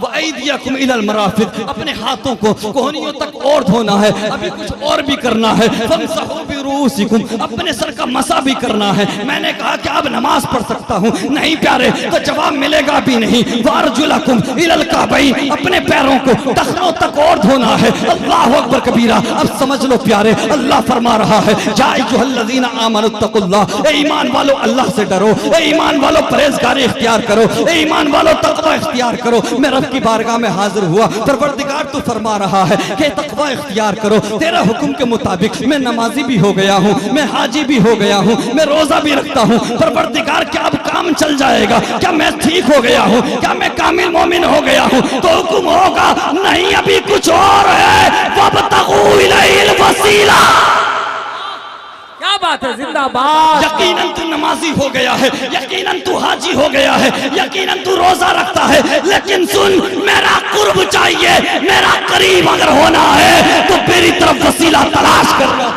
وایدیکم الی المرافق، اپنے ہاتھوں کو کوہنیوں تک اور دھونا ہے، ابھی کچھ اور بھی کرنا ہے۔ فامسحوا برؤوسکم، اپنے سر کا مسح بھی کرنا ہے۔ میں نے کہا کہ اب نماز پڑھ سکتا ہوں؟ نہیں پیارے، تو جواب ملے گا بھی نہیں۔ وارجلکم الی الکعبین، اپنے پیروں کو ٹخنوں تک اور دھونا ہے۔ اللہ اکبر کبیرہ، اب سمجھ لو پیارے، اللہ فرما رہا ہے یا ایھا الذین آمنوا اتقوا اللہ، اے ایمان والو اللہ سے ڈرو، اے ایمان والو پرہیزگاری اختیار کرو، اے ایمان والو تقوی اختیار کرو۔ میں رب کی بارگاہ میں حاضر ہوا، پروردگار تو فرما رہا ہے کہ تقوی اختیار کرو، تیرا حکم کے مطابق میں نمازی بھی ہو گیا ہوں، میں حاجی بھی ہو گیا ہوں، میں روزہ بھی رکھتا ہوں۔ پروردگار کیا اب کام چل جائے گا؟ کیا میں ٹھیک ہو گیا ہوں؟ کیا میں کامل مومن ہو گیا ہوں تو حکم ہوگا نہیں، ابھی کچھ اور ہے۔ وابتغوا الیہ الوسیلہ، کیا بات ہے، زندہ باد۔ یقیناً تو نمازی ہو گیا ہے، یقیناً تو حاجی ہو گیا ہے، یقیناً تو روزہ رکھتا ہے، لیکن سن، میرا قرب چاہیے، میرا قریب اگر ہونا ہے تو میری طرف وسیلہ تلاش کرنا۔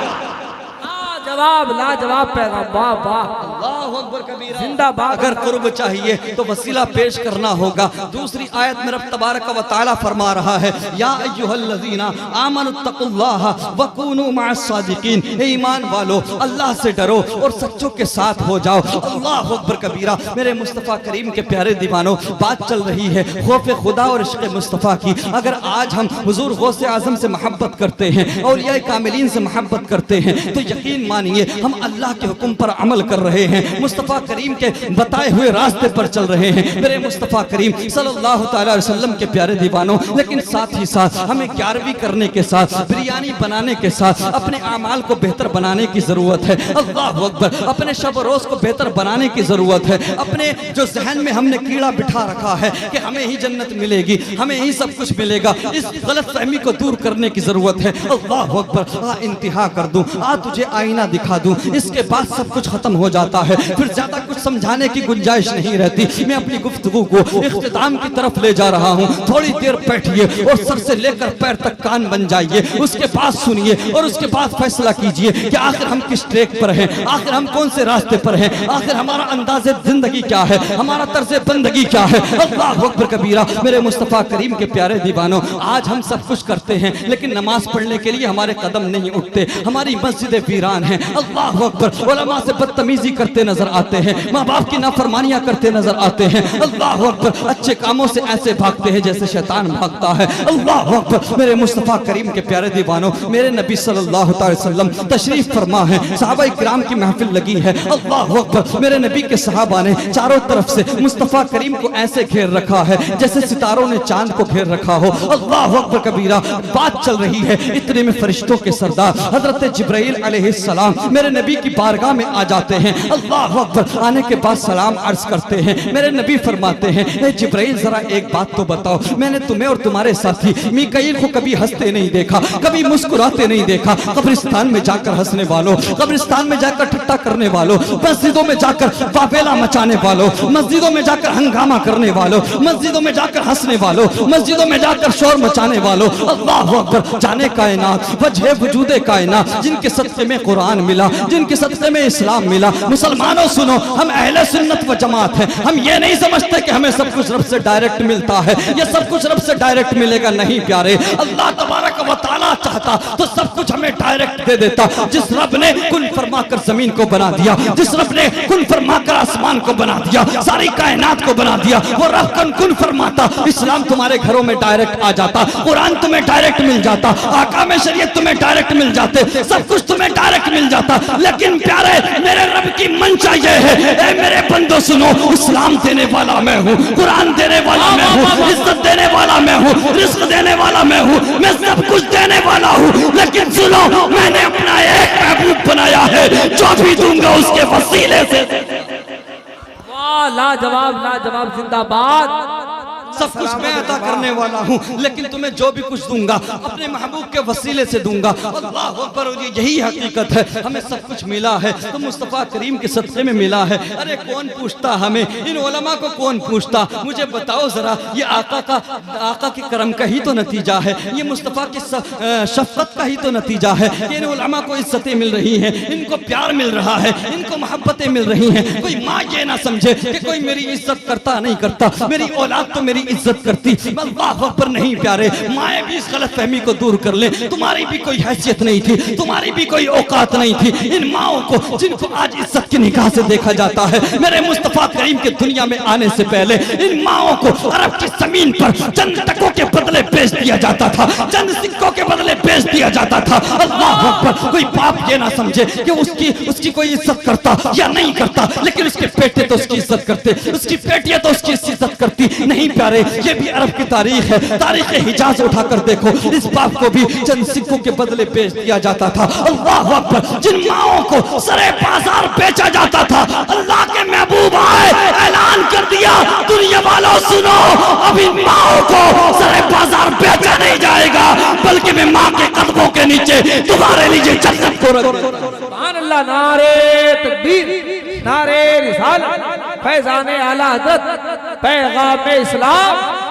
جواب لاجواب پیغام، واہ واہ، اللہ اکبر کبیرہ، زندہ باد۔ اگر قرب چاہیے تو وسیلہ پیش کرنا ہوگا۔ دوسری آیت میں رب تبارک و تعالی فرما رہا ہے یا ایھا الذین آمنوا اتقوا اللہ وکونوا مع الصادقین، اے ایمان والو اللہ سے ڈرو اور سچوں کے ساتھ ہو جاؤ۔ اللہ اکبر کبیرہ، میرے مصطفیٰ کریم کے پیارے دیوانوں، بات چل رہی ہے خوف خدا اور عشق مصطفیٰ کی۔ اگر آج ہم حضور غوث اعظم سے محبت کرتے ہیں، اولیاء کاملین سے محبت کرتے ہیں، تو یقین مانیے ہم اللہ کے حکم پر عمل کر رہے ہیں، مصطفیٰ کریم کے بتائے ہوئے راستے پر چل رہے ہیں۔ میرے مصطفیٰ کریم صلی اللہ تعالی علیہ وسلم کے پیارے دیوانوں، لیکن ساتھ ہی ساتھ ہمیں 11ویں کرنے کے ساتھ، بریانی بنانے کے ساتھ اپنے اعمال کو بہتر بنانے کی ضرورت ہے۔ اللہ اکبر، اپنے شب و روز کو بہتر بنانے کی ضرورت ہے۔ اپنے جو ذہن میں ہم نے کیڑا بٹھا رکھا ہے کہ ہمیں ہی جنت ملے گی، ہمیں ہی سب کچھ ملے گا، اس غلط فہمی کو دور کرنے کی ضرورت ہے۔ اللہ اکبر، انتہا کر دوں، تجھے آئینہ دکھا دوں اس کے بعد سب کچھ ختم ہو جاتا ہے، پھر زیادہ کچھ سمجھانے کی گنجائش نہیں رہتی۔ میں اپنی گفتگو کو اختتام کی طرف لے جا رہا ہوں، تھوڑی دیر بیٹھیے اور سر سے لے کر پیر تک کان بن جائیے، اس کے بعد سنیے اور اس کے بعد فیصلہ کیجئے کہ آخر ہم کس ٹریک پر ہیں، آخر ہم کون سے راستے پر ہیں، آخر ہمارا انداز زندگی کیا ہے، ہمارا طرز بندگی کیا ہے۔ اللہ اکبر کبیرہ۔ میرے مصطفیٰ کریم کے پیارے دیوانوں، آج ہم سب کچھ کرتے ہیں لیکن نماز پڑھنے کے لیے ہمارے قدم نہیں اٹھتے، ہماری مسجدیں ویران ہیں۔ اللہ اکبر۔ علماء سے بدتمیزی کرتے نظر آتے ہیں، ماں باپ کی نافرمانیاں کرتے نظر آتے ہیں۔ اللہ اکبر۔ اچھے کاموں سے ایسے بھاگتے ہیں جیسے شیطان بھاگتا ہے۔ اللہ اکبر۔ میرے مصطفیٰ کریم کے پیارے دیوانوں، میرے نبی صلی اللہ علیہ وسلم تشریف فرما ہے، صحابہ کرام کی محفل لگی ہے۔ اللہ اکبر۔ میرے نبی کے صحابہ نے چاروں طرف سے مصطفیٰ کریم کو ایسے گھیر رکھا ہے جیسے ستاروں نے چاند کو گھیر رکھا ہو۔ اللہ اکبر کبیرہ۔ بات چل رہی ہے، اتنے میں فرشتوں کے سردار حضرت جبرائیل علیہ السلام میرے نبی کی بارگاہ میں آ جاتے ہیں۔ اللہ اکبر۔ آنے کے بعد سلام عرض کرتے ہیں۔ میرے نبی فرماتے ہیں، اے جبرائیل ذرا ایک بات تو بتاؤ، میں نے تمہیں اور تمہارے ساتھی میکائیل کو کبھی ہنستے نہیں دیکھا، کبھی مسکراتے نہیں دیکھا۔ قبرستان میں جا کر ہنسنے والوں، قبرستان میں جا کر ٹھٹا کرنے والوں، مسجدوں میں جا کر واویلا مچانے والوں، مسجدوں میں جا کر ہنگامہ کرنے والوں، مسجدوں میں جا کر ہنسنے والوں، مسجدوں میں جا کر شور مچانے والوں۔ اللہ اکبر۔ جانے کائنات، وجہ وجود کائنات، جن کے صدقے میں قرآن ملا، جن کے صدقے میں اسلام ملا۔ مسلمانوں سنو، ہم اہل سنت و جماعت ہیں، ہم یہ نہیں سمجھتے کہ ہمیں سب کچھ رب سے ڈائریکٹ ملتا ہے، یہ سب کچھ رب سے ڈائریکٹ ملے گا، نہیں پیارے۔ اللہ تبارک و تعالیٰ چاہتا تو سب کچھ ہمیں ڈائریکٹ دے دیتا۔ جس رب نے کن فرما کر زمین کو بنا دیا، جس رب نے کن فرما کر آسمان کو بنا دیا، ساری کائنات کو بنا دیا، وہ رب کن فرماتا، اسلام تمہارے گھروں میں ڈائریکٹ آ جاتا، قرآن تمہیں ڈائریکٹ مل جاتا، احکام شریعت تمہیں ڈائریکٹ مل جاتے، سب کچھ تمہیں ڈائریکٹ مل جاتا۔ لیکن پیارے، میرے رب کی منشا یہ ہے، اے میرے بندو سنو، اسلام دینے والا میں ہوں، قرآن دینے والا میں ہوں، عزت دینے والا میں ہوں، رزق دینے والا میں ہوں، میں سب کچھ دینے والا ہوں۔ لیکن سنو، میں نے اپنا ایک محبوب بنایا ہے، جو بھی دوں گا اس کے وسیلے سے۔ واہ، لاجواب لاجواب، زندہ باد۔ سب کچھ میں عطا کرنے والا ہوں، لیکن تمہیں جو بھی کچھ دوں گا اپنے محبوب کے وسیلے سے دوں گا۔ اللہ اکبر۔ یہی حقیقت ہے، ہمیں سب کچھ ملا ہے تو مصطفیٰ کریم کے صدقے میں ملا ہے۔ ارے کون پوچھتا ہمیں، ان علماء کو کون پوچھتا؟ مجھے بتاؤ ذرا، یہ آقا کے کرم کا ہی تو نتیجہ ہے، یہ مصطفیٰ کی شفقت کا ہی تو نتیجہ ہے کہ ان علماء کو عزتیں مل رہی ہیں، ان کو پیار مل رہا ہے، ان کو محبتیں مل رہی ہیں۔ کوئی ماں یہ نہ سمجھے کہ کوئی میری عزت کرتا نہیں کرتا، میری اولاد تو میری عزت کرتی۔ اللہ اکبر۔ نہیں پیارے، مائیں بھی اس غلط فہمی کو دور کر لیں، تمہاری بھی کوئی حیثیت نہیں تھی، تمہاری بھی کوئی اوقات نہیں تھی۔ ان ماؤں کو جن کو آج عزت کی نگاہ سے دیکھا جاتا ہے، میرے مصطفیٰ کریم کے دنیا میں آنے سے پہلے ان ماؤں کو عرب کی زمین پر چند ٹکوں کے بدلے بیچ دیا جاتا تھا، چند سکوں کے بدلے بیچ دیا جاتا تھا۔ اللہ اکبر۔ کوئی باپ یہ نہ سمجھے کہ اس کی کوئی عزت کرتا یا نہیں کرتا، لیکن اس کے بیٹے تو اس کی عزت کرتے، اس کی بیٹیاں تو اس کی عزت کرتی۔ نہیں پیارے، یہ بھی عرب کی تاریخ ہے، تاریخ حجاز اٹھا کر دیکھو، اس باپ کو بھی چند سکوں کے بدلے بیچ دیا جاتا تھا۔ اللہ اکبر۔ جن ماؤں کو سرے بازار بیچا جاتا تھا، اللہ کے محبوب آئے، اعلان کر دیا، دنیا والوں سنو، اب ان ماؤں کو سرے بازار بیچا نہیں جائے گا، بلکہ میں ماں کے قدموں کے نیچے تمہارے لیے جنت کو رکھ۔ سبحان اللہ۔ نعرے تکبیر، نعرے رسالت، فیضان اعلی حضرت، پیغام اسلام۔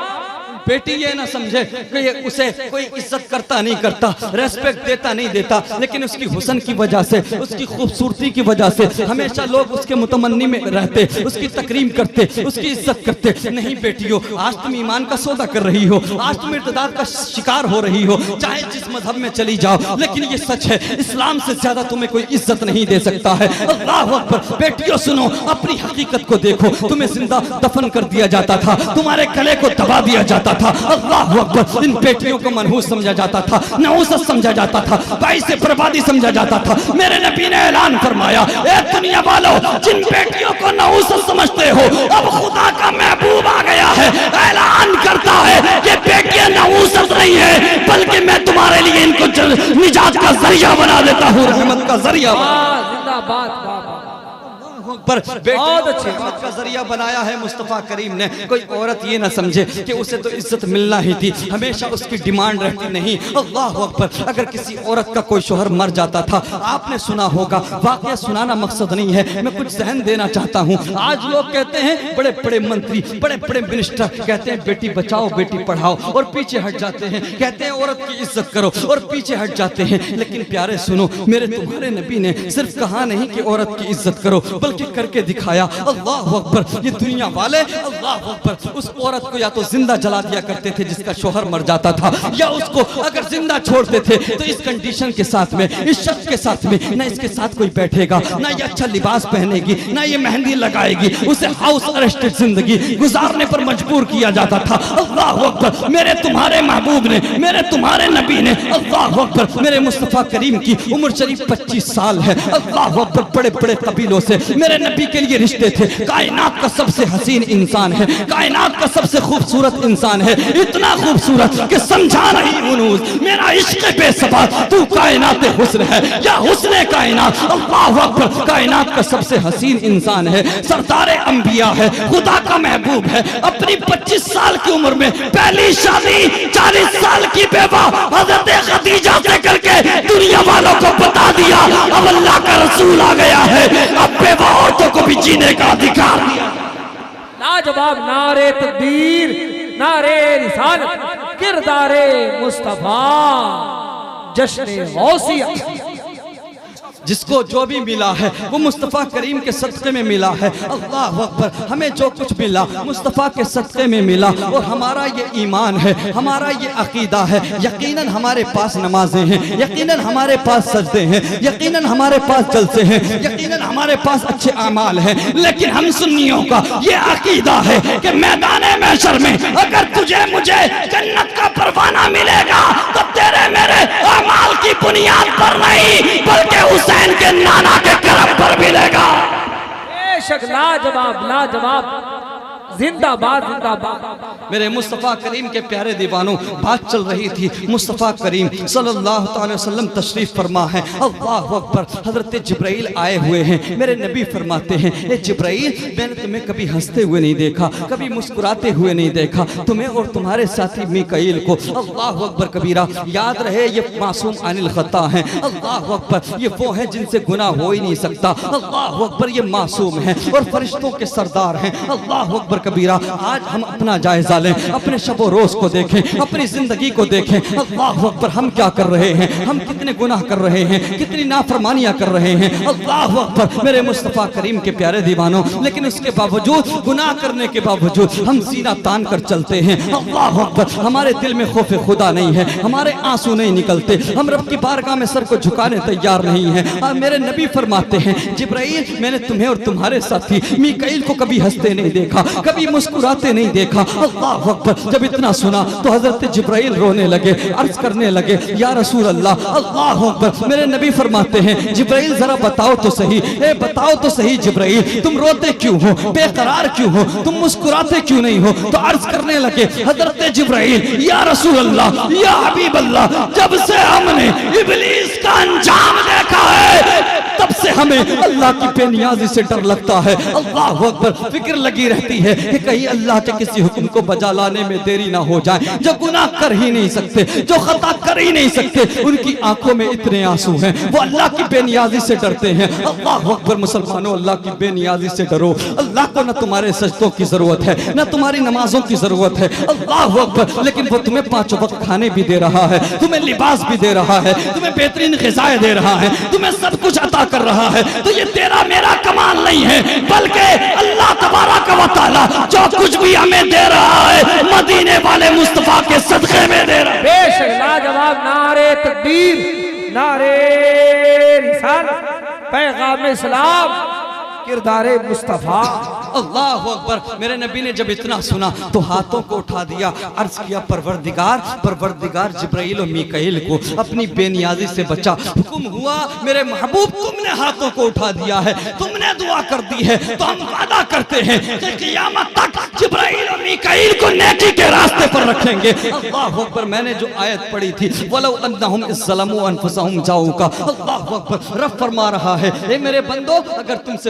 بیٹی یہ نہ سمجھے کہ اسے کوئی عزت کرتا نہیں کرتا، ریسپیکٹ دیتا نہیں دیتا، لیکن اس کی حسن کی وجہ سے، اس کی خوبصورتی کی وجہ سے ہمیشہ لوگ اس کے متمنی میں رہتے، اس کی تکریم کرتے، اس کی عزت کرتے۔ نہیں بیٹیو، آج تم ایمان کا سودا کر رہی ہو، آج تم ارتداد کا شکار ہو رہی ہو، چاہے جس مذہب میں چلی جاؤ، لیکن یہ سچ ہے، اسلام سے زیادہ تمہیں کوئی عزت نہیں دے سکتا ہے۔ اللہ اکبر۔ بیٹیو سنو، اپنی حقیقت کو دیکھو، تمہیں زندہ دفن کر دیا جاتا تھا، تمہارے گلے کو دبا دیا جاتا تھا۔ اللہ اکبر۔ ان بیٹیوں کو منحوس سمجھا جاتا تھا، نحوست سمجھا جاتا تھا، باعث بربادی سمجھا جاتا تھا۔ میرے نبی نے اعلان فرمایا، اے دنیا والو، جن بیٹیوں کو نحوست سمجھتے ہو، اب خدا کا محبوب آ گیا ہے، اعلان کرتا ہے کہ بیٹیاں نحوست نہیں ہیں، بلکہ میں تمہارے لیے ان کو نجات کا ذریعہ بنا دیتا ہوں، رحمت کا ذریعہ۔ زندہ باد۔ اللہ پر بیٹی کا ذریعہ بنایا ہے مصطفیٰ کریم نے. کوئی عورت یہ نہ سمجھے کہ اسے تو عزت ملنا ہی تھی, ہمیشہ اس کی ڈیمانڈ رہتی نہیں. اللہ اکبر. اگر کسی عورت کا کوئی شوہر مر جاتا تھا, آپ نے سنا ہوگا, واقعہ سنانا مقصد نہیں ہے, میں کچھ ذہن دینا چاہتا ہوں. آج لوگ کہتے ہیں, بڑے بڑے منتری, بڑے بڑے منسٹر کہتے ہیں بیٹی بچاؤ بیٹی پڑھاؤ, اور پیچھے ہٹ جاتے ہیں, کہتے ہیں عورت کی عزت کرو, اور پیچھے ہٹ جاتے ہیں. لیکن پیارے سنو, میرے تمہارے نبی نے صرف کہا نہیں کہ عورت کی عزت کرو, بلکہ کر کے دکھایا. اللہ اکبر. یہ دنیا والے اللہ اکبر اس عورت کو یا تو زندہ جلا دیا کرتے تھے جس کا شوہر مر جاتا تھا, یا اس کو اگر زندہ چھوڑتے تھے تو اس کنڈیشن کے ساتھ میں, اس شخص کے ساتھ میں, نہ اس کے ساتھ کوئی بیٹھے گا, نہ یہ اچھا لباس پہنے گی, نہ یہ مہندی لگائے گی, اسے ہاؤس ارسٹڈ زندگی گزارنے پر مجبور کیا جاتا تھا. اللہ اکبر. میرے تمہارے محبوب نے, میرے تمہارے نبی نے, اللہ اکبر, میرے مصطفیٰ کریم کی عمر شریف 25 سال ہے. اللہ اکبر. بڑے بڑے قبیلوں سے میرے نبی کے لیے رشتے تھے. کائنات کا سب سے حسین انسان ہے, کائنات کا سب سے خوبصورت انسان ہے, اتنا خوبصورت کہ سمجھا نہیں ہنوز. میرا عشق بے ثبات, تو کائنات حسن ہے یا حسن کائنات. اللہ اکبر. کائنات کا سب سے حسین انسان ہے, سردار انبیاء ہے, خدا کا محبوب ہے. اپنی 25 سال کی عمر میں پہلی شادی 40 سال کی بیوہ حضرت خدیجہ سے کر کے دنیا والوں کو بتا دیا اب اللہ کا رسول آ گیا ہے, اب بیوہ عورتوں کو بھی جینے کا ادھیکار دیا. لاجواب نعرے تکبیر, نعرے رسالت, کردار مصطفیٰ, جشن غوثیہ. جس کو جو بھی ملا ہے وہ مصطفیٰ کریم کے صدقے میں ملا ہے. اللہ اکبر. ہمیں جو کچھ ملا مصطفیٰ کے صدقے میں ملا, اور ہمارا یہ ایمان ہے, ہمارا یہ عقیدہ ہے. یقیناً ہمارے پاس نمازیں ہیں, یقیناً ہمارے پاس سجدے ہیں, یقیناً ہمارے پاس جلسے ہیں, یقیناً ہمارے پاس اچھے اعمال ہیں. لیکن ہم سنیوں کا یہ عقیدہ ہے کہ میدان محشر میں اگر تجھے مجھے جنت کا پروانہ ملے گا تو تیرے میرے اعمال کی بنیاد پر نہیں, بلکہ حسین کے نانا کے کرم پر ملے گا. بے شک. لاجواب لاجواب. زندہ باد زندہ باد. میرے مصطفیٰ کریم کے پیارے دیوانوں, بات چل رہی تھی. مصطفیٰ کریم صلی اللہ تعالی وسلم تشریف فرما ہے. اللہ اکبر. حضرت جبرائیل آئے ہوئے ہیں. میرے نبی فرماتے ہیں, اے جبرائیل, میں نے تمہیں کبھی ہنستے ہوئے نہیں دیکھا, کبھی مسکراتے ہوئے نہیں دیکھا, تمہیں اور تمہارے ساتھی میکائیل کو. اللہ اکبر کبیرہ. یاد رہے یہ معصوم عن الخطا ہیں. اللہ اکبر. یہ وہ ہیں جن سے گناہ ہو ہی نہیں سکتا. اللہ اکبر. یہ معصوم ہیں اور فرشتوں کے سردار ہیں. اللہ اکبر کبیرہ. آج ہم اپنا جائزہ لیں, اپنے شب و روز کو دیکھیں, اپنی زندگی کو دیکھیں. اللہ اکبر. ہم کیا کر رہے ہیں, ہم کتنے گناہ کر رہے ہیں, کتنی نافرمانیاں کر رہے ہیں. اللہ اکبر. میرے مصطفیٰ کریم کے پیارے دیوانوں, لیکن اس کے باوجود, گناہ کرنے کے باوجود ہم سینہ تان کر چلتے ہیں. اللہ اکبر. ہمارے دل میں خوف خدا نہیں ہے, ہمارے آنسو نہیں نکلتے, ہم رب کی بارگاہ میں سر کو جھکانے تیار نہیں ہیں. میرے نبی فرماتے ہیں, جبرائیل, میں نے تمہیں اور تمہارے ساتھی میکائیل کو کبھی ہنستے نہیں دیکھا, کبھی مسکراتے نہیں دیکھا. اللہ اکبر. جب اتنا سنا تو حضرت جبرائیل رونے لگے, عرض کرنے لگے, یا رسول اللہ. اللہ اکبر. میرے نبی فرماتے ہیں, جبرائیل ذرا بتاؤ تو صحیح, اے بتاؤ تو صحیح جبرائیل, تم روتے کیوں ہو, بے قرار کیوں ہو, تم مسکراتے کیوں نہیں ہو. تو عرض کرنے لگے حضرت جبرائیل, یا رسول اللہ, یا حبیب اللہ, جب سے ہم نے ابلیس کا انجام دیکھا ہے تب سے ہمیں اللہ کی بے نیازی سے ڈر لگتا ہے. اللہ اکبر. فکر لگی رہتی ہے کہ کہیں اللہ کے کسی حکم کو بجا لانے میں دیری نہ ہو جائے. جو گناہ کر ہی نہیں سکتے, جو خطا کر ہی نہیں سکتے, ان کی آنکھوں میں اتنے آنسو ہیں, وہ اللہ کی بے نیازی سے ڈرتے ہیں. اللہ اکبر. مسلمانوں, اللہ کی بے نیازی سے ڈرو. اللہ کو نہ تمہارے سجدوں کی ضرورت ہے, نہ تمہاری نمازوں کی ضرورت ہے. اللہ اکبر. لیکن وہ تمہیں 5 وقت کھانے بھی دے رہا ہے, تمہیں لباس بھی دے رہا ہے, تمہیں بہترین غذائیں دے رہا ہے, تمہیں سب کچھ عطا کر رہا ہے. تو یہ تیرا میرا کمال نہیں ہے, بلکہ اللہ تبارک و تعالی جو کچھ بھی ہمیں دے رہا ہے مدینے والے مصطفیٰ کے صدقے میں دے رہا ہے. بے شک. لاجواب. نعرے تکبیر, نعرے رسالت, پیغام اسلام, کردار مصطفیٰ. اللہ اکبر. میرے نبی نے جب اتنا سنا تو ہاتھوں کو اٹھا دیا, عرض کیا, پروردگار, پروردگار, جبرائیل و میکائیل کو اپنی بے نیازی سے بچا. حکم ہوا, میرے محبوب, تم نے ہاتھوں کو اٹھا دیا ہے, تم نے دعا کر دی ہے, تو ہم وعدہ کرتے ہیں کہ قیامت تک جبرائیل و میکائیل کو نیکی کے راستے پر رکھیں گے. اللہ اکبر. میں نے جو آیت پڑھی تھی, وَلَوْ أَنَّهُمْ إِذْ ظَلَمُوا أَنفُسَهُمْ جَاءُوكَ. اللہ اکبر. رب فرما رہا ہے, اے میرے بندو, اگر تم سے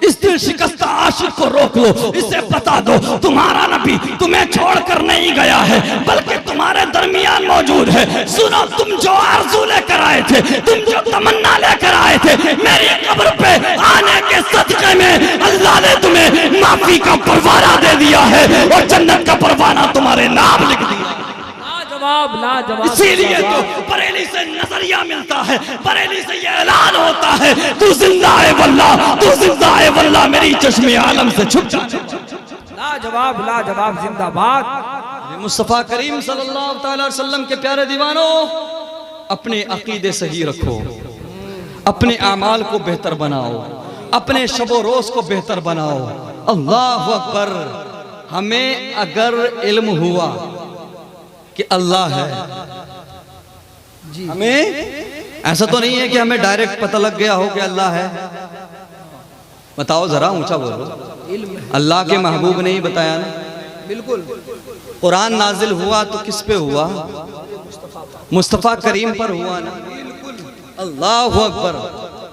اس دل شکستہ عاشق کو روک لو، اسے بتا دو تمہارا نبی تمہیں چھوڑ کر نہیں گیا ہے بلکہ تمہارے درمیان موجود ہے۔ سنو، تم جو آرزو لے کر آئے تھے، تم جو تمنا لے کر آئے تھے، میری قبر پہ آنے کے صدقے میں اللہ نے تمہیں معافی کا پروانہ دے دیا ہے اور جنت کا پروانہ تمہارے نام لکھ دیا۔ لاجواب اسی لیے تو بریلی سے نظریہ ملتا ہے، بریلی سے یہ اعلان ہوتا ہے، تو زندہ ہے واللہ، تو زندہ ہے واللہ، میری چشم عالم سے چھپ جا۔ لاجواب زندہ باد۔ مصطفیٰ کریم صلی اللہ تعالی علیہ وسلم کے پیارے دیوانوں، اپنے عقیدے صحیح رکھو، اپنے اعمال کو بہتر بناؤ، اپنے شب و روز کو بہتر بناؤ۔ اللہ اکبر۔ ہمیں اگر علم ہوا کہ اللہ ہے، ہمیں ایسا تو نہیں ہے کہ ہمیں ڈائریکٹ پتہ لگ گیا ہو کہ اللہ ہے۔ بتاؤ ذرا، اونچا بولو۔ اللہ کے محبوب نے ہی بتایا نا۔ بالکل۔ قرآن نازل ہوا تو کس پہ ہوا؟ مصطفیٰ کریم پر ہوا نا۔ اللہ اکبر۔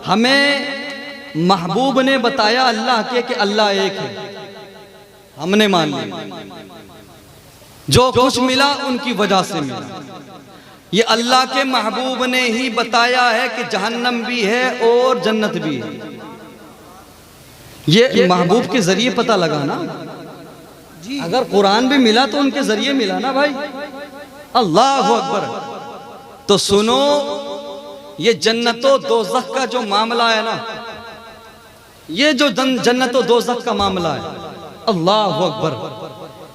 ہمیں محبوب نے بتایا اللہ کے کہ اللہ ایک ہے، ہم نے مان لیا۔ جو کچھ ملا ان کی وجہ سے ملا۔ یہ اللہ کے محبوب نے ہی بتایا ہے کہ جہنم بھی ہے اور جنت بھی ہے۔ یہ محبوب کے ذریعے پتہ لگا نا۔ اگر قرآن بھی ملا تو ان کے ذریعے ملا نا بھائی۔ اللہ اکبر۔ تو سنو، یہ جنت و دوزخ کا جو معاملہ ہے نا، یہ جو جنت و دوزخ کا معاملہ ہے، اللہ اکبر۔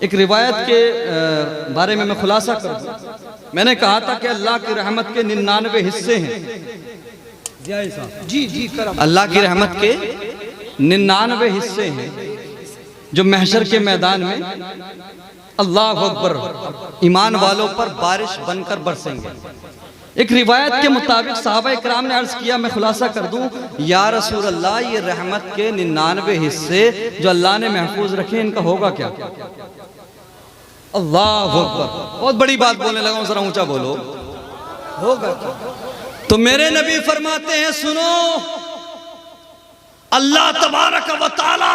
ایک روایت کے بارے میں خلاصہ کروں۔ میں نے کہا تھا کہ اللہ کی رحمت کے 99 حصے ہیں۔ اللہ کی رحمت کے 99 حصے ہیں جو محشر کے میدان میں اللہ اکبر ایمان والوں پر بارش بن کر برسیں گے۔ ایک روایت کے مطابق صحابہ اکرام نے عرض کیا، میں خلاصہ کر دوں، یا رسول اللہ، یہ رحمت کے 99 حصے جو اللہ نے محفوظ رکھے، ان کا ہوگا کیا؟ اللہ اکبر۔ بہت بڑی بات بولنے لگا ہوں، ذرا اونچا بولو۔ ہوگا کیا؟ تو میرے نبی فرماتے ہیں، سنو، اللہ تبارک و تعالی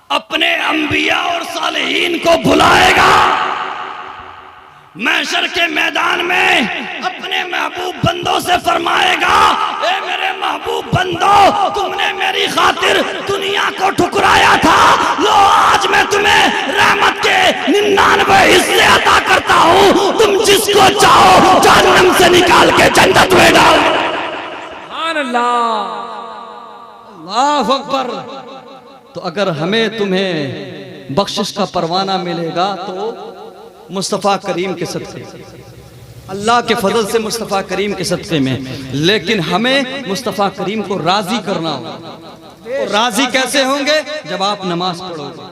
اپنے انبیاء اور صالحین کو بلائے گا، محشر کے میدان میں اپنے محبوب بندوں سے فرمائے گا، اے میرے محبوب بندو، تم نے میری خاطر دنیا کو ٹھکرایا تھا، لو آج میں تمہیں رحمت کے 99 حصے عطا کرتا ہوں، تم جس کو چاہو جہنم سے نکال کے جنت میں ڈال۔ سبحان اللہ، اللہ اکبر۔ تو اگر ہمیں تمہیں بخشش کا پروانہ ملے گا تو مصطفیٰ کریم کے صدقے، اللہ کے فضل سے مصطفیٰ کریم کے صدقے میں۔ لیکن ہمیں مصطفیٰ کریم کو راضی کرنا ہوگا۔ اور راضی کیسے ہوں گے؟ جب آپ نماز پڑھو گے،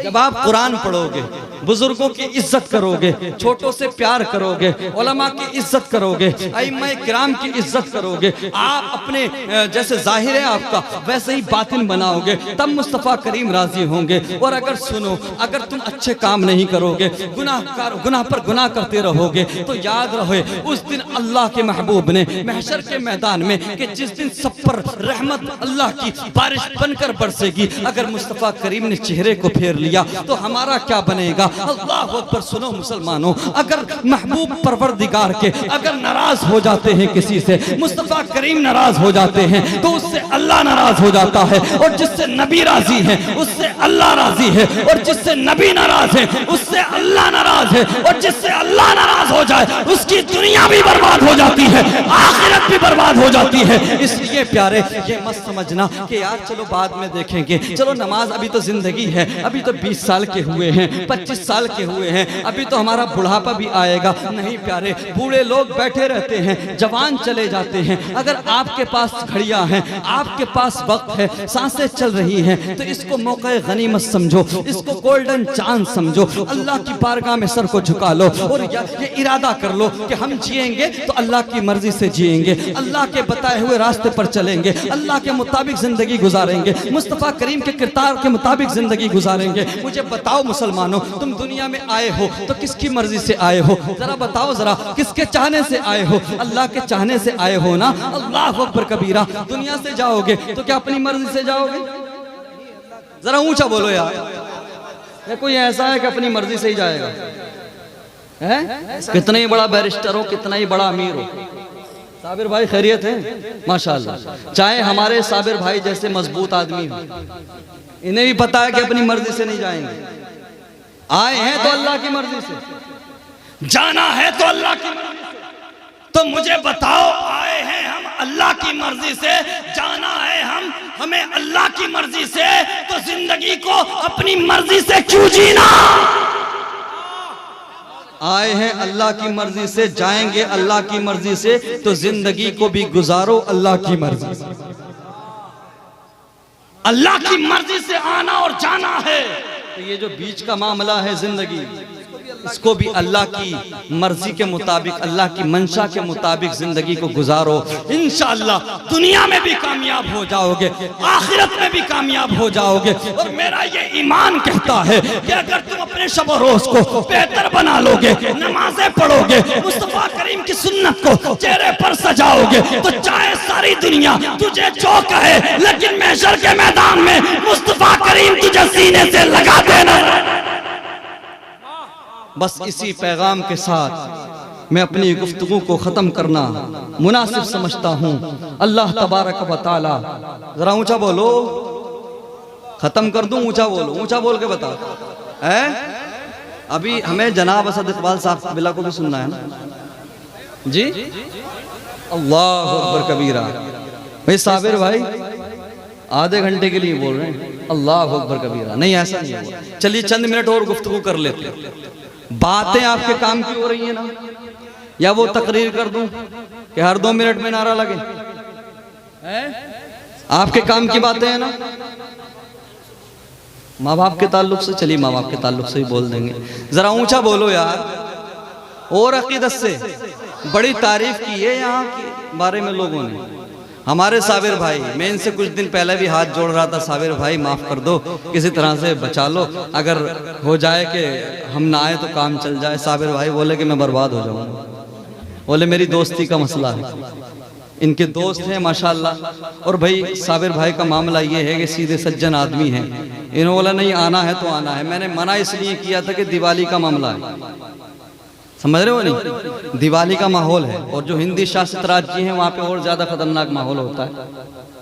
جب آپ قرآن پڑھو گے، بزرگوں کی عزت کرو گے، چھوٹوں سے پیار کرو گے، علماء کی عزت کرو گے، ائمہ کرام کی عزت کرو گے، آپ اپنے جیسے ظاہر ہے آپ کا ویسے ہی باطن بناؤ گے، تب مصطفیٰ کریم راضی ہوں گے۔ اور اگر سنو، اگر تم اچھے کام نہیں کرو گے، گناہ پر گناہ کرتے رہو گے، تو یاد رہے اس دن اللہ کے محبوب نے محشر کے میدان میں کہ جس دن سب پر رحمت اللہ کی بارش بن کر برسے گی، اگر مصطفیٰ کریم نے چہرے کو پھیر لیا تو ہمارا کیا بنے گا؟ اللہ اکبر۔ سنو مسلمانوں، اگر محبوب پروردگار کے اگر ناراض ہو جاتے ہیں کسی سے، مصطفیٰ کریم ناراض ہو جاتے ہیں تو اس سے اللہ ناراض ہو جاتا ہے، اور جس سے نبی راضی ہے اس سے اللہ راضی ہے، اور جس سے نبی ناراض ہے اس سے اللہ ناراض ہے، اور جس سے اللہ ناراض ہو جائے اس کی دنیا بھی برباد ہو جاتی ہے، آخرت بھی برباد ہو جاتی ہے۔ اس لیے پیارے، یہ مت سمجھنا کہ یار چلو بعد میں دیکھیں گے، چلو نماز ابھی تو زندگی ہے، ابھی تو 20 سال کے ہوئے ہیں، 25 سال کے ہوئے ہیں، ابھی تو ہمارا بڑھاپا بھی آئے گا۔ نہیں پیارے، بوڑھے لوگ بیٹھے رہتے ہیں، جوان چلے جاتے ہیں۔ اگر آپ کے پاس گھڑیاں ہیں، آپ کے پاس وقت ہے، سانسیں چل رہی ہیں، تو اس کو موقع غنیمت سمجھو، اس کو گولڈن چانس سمجھو، اللہ کی بارگاہ میں سر کو جھکا لو، اور یہ ارادہ کر لو کہ ہم جیئیں گے تو اللہ کی مرضی سے جیئیں گے، اللہ کے بتائے ہوئے راستے پر چلیں گے, اللہ کے مطابق زندگی گزاریں گے, مصطفیٰ کریم کے کردار کے مطابق زندگی گزاریں گے. مجھے بتاؤ مسلمانوں, تم دنیا میں آئے ہو تو کس کی مرضی سے آئے ہو؟ ذرا بتاؤ ذرا, کس کے چاہنے سے آئے ہو؟ اللہ کے چاہنے سے آئے ہو نا. اللہ اکبر کبیرہ. دنیا سے جاؤ گے تو کیا اپنی مرضی سے جاؤ گے؟ ذرا اونچا بولو یار. کوئی ایسا ہے کہ اپنی مرضی سے ہی جائے گا؟ کتنا ہی بڑا بیرسٹر ہو, کتنا ہی بڑا امیر ہو. صابر بھائی خیریت ہے ماشاءاللہ. چاہے ہمارے صابر بھائی جیسے مضبوط آدمی ہوں, انہیں بھی پتا ہے کہ اپنی مرضی سے نہیں جائیں گے. آئے ہیں تو اللہ کی مرضی سے, جانا ہے تو اللہ کی مرضی سے. تو مجھے بتاؤ, آئے ہیں ہم اللہ کی مرضی سے, جانا ہے ہمیں اللہ کی مرضی سے, تو زندگی کو اپنی مرضی سے کیوں جینا؟ آئے ہیں اللہ کی مرضی سے, جائیں گے اللہ کی مرضی سے, تو زندگی کو بھی گزارو اللہ کی مرضی سے. اللہ کی مرضی سے آنا اور جانا ہے, تو یہ جو بیچ کا معاملہ ہے زندگی, اس کو بھی اللہ کی مرضی کے مطابق, اللہ کی منشا کے مطابق زندگی کو گزارو. انشاءاللہ دنیا میں بھی کامیاب ہو جاؤ گے, آخرت میں بھی کامیاب ہو جاؤ گے. اور میرا یہ ایمان کہتا ہے کہ اگر تم اپنے شب و روز کو بہتر بنا لو گے, نمازیں پڑھو گے, مصطفیٰ کریم کی سنت کو چہرے پر سجاؤ گے, تو چاہے ساری دنیا تجھے جو کہے, لیکن محشر کے میدان میں مصطفیٰ کریم تجھے سینے سے لگا دینا. بس اسی پیغام کے ساتھ میں اپنی گفتگو کو ختم کرنا مناسب سمجھتا ہوں. اللہ تبارک و تعالی, ذرا اونچا بولو, ختم کر دوں؟ اونچا بولو, اونچا بول کے بتا. ابھی ہمیں جناب اسد اقبال صاحب قبلہ کو بھی سننا ہے نا جی. اللہ اکبر کبیرہ. بھئی صابر بھائی آدھے گھنٹے کے لیے بول رہے ہیں اللہ اکبر کبیرہ. نہیں ایسا نہیں ہوا, چلیے چند منٹ اور گفتگو کر لیتے ہیں. باتیں آپ کے کام کی ہو رہی ہیں نا, یا وہ تقریر کر دوں کہ ہر 2 منٹ میں نعرہ لگے؟ آپ کے کام کی باتیں ہیں نا. ماں باپ کے تعلق سے, چلیے ماں باپ کے تعلق سے ہی بول دیں گے. ذرا اونچا بولو یار. اور عقیدت سے بڑی تعریف کی ہے یہاں کے بارے میں لوگوں نے. ہمارے صابر بھائی, میں ان سے کچھ دن پہلے بھی ہاتھ جوڑ رہا تھا, صابر بھائی معاف کر دو, کسی طرح سے بچا لو, اگر ہو جائے کہ ہم نہ آئے تو کام چل جائے. صابر بھائی بولے کہ میں برباد ہو جاؤں گا. بولے میری دوستی کا مسئلہ ہے, ان کے دوست ہیں ماشاءاللہ. اور بھائی صابر بھائی کا معاملہ یہ ہے کہ سیدھے سجن آدمی ہیں. انہوں بولا نہیں آنا ہے تو آنا ہے. میں نے منع اس لیے کیا تھا کہ دیوالی کا معاملہ ہے, سمجھ رہے ہو نہیں, دیوالی کا ماحول ہے, اور جو ہندی شاست راجیہ ہیں وہاں پہ اور زیادہ خطرناک ماحول ہوتا ہے,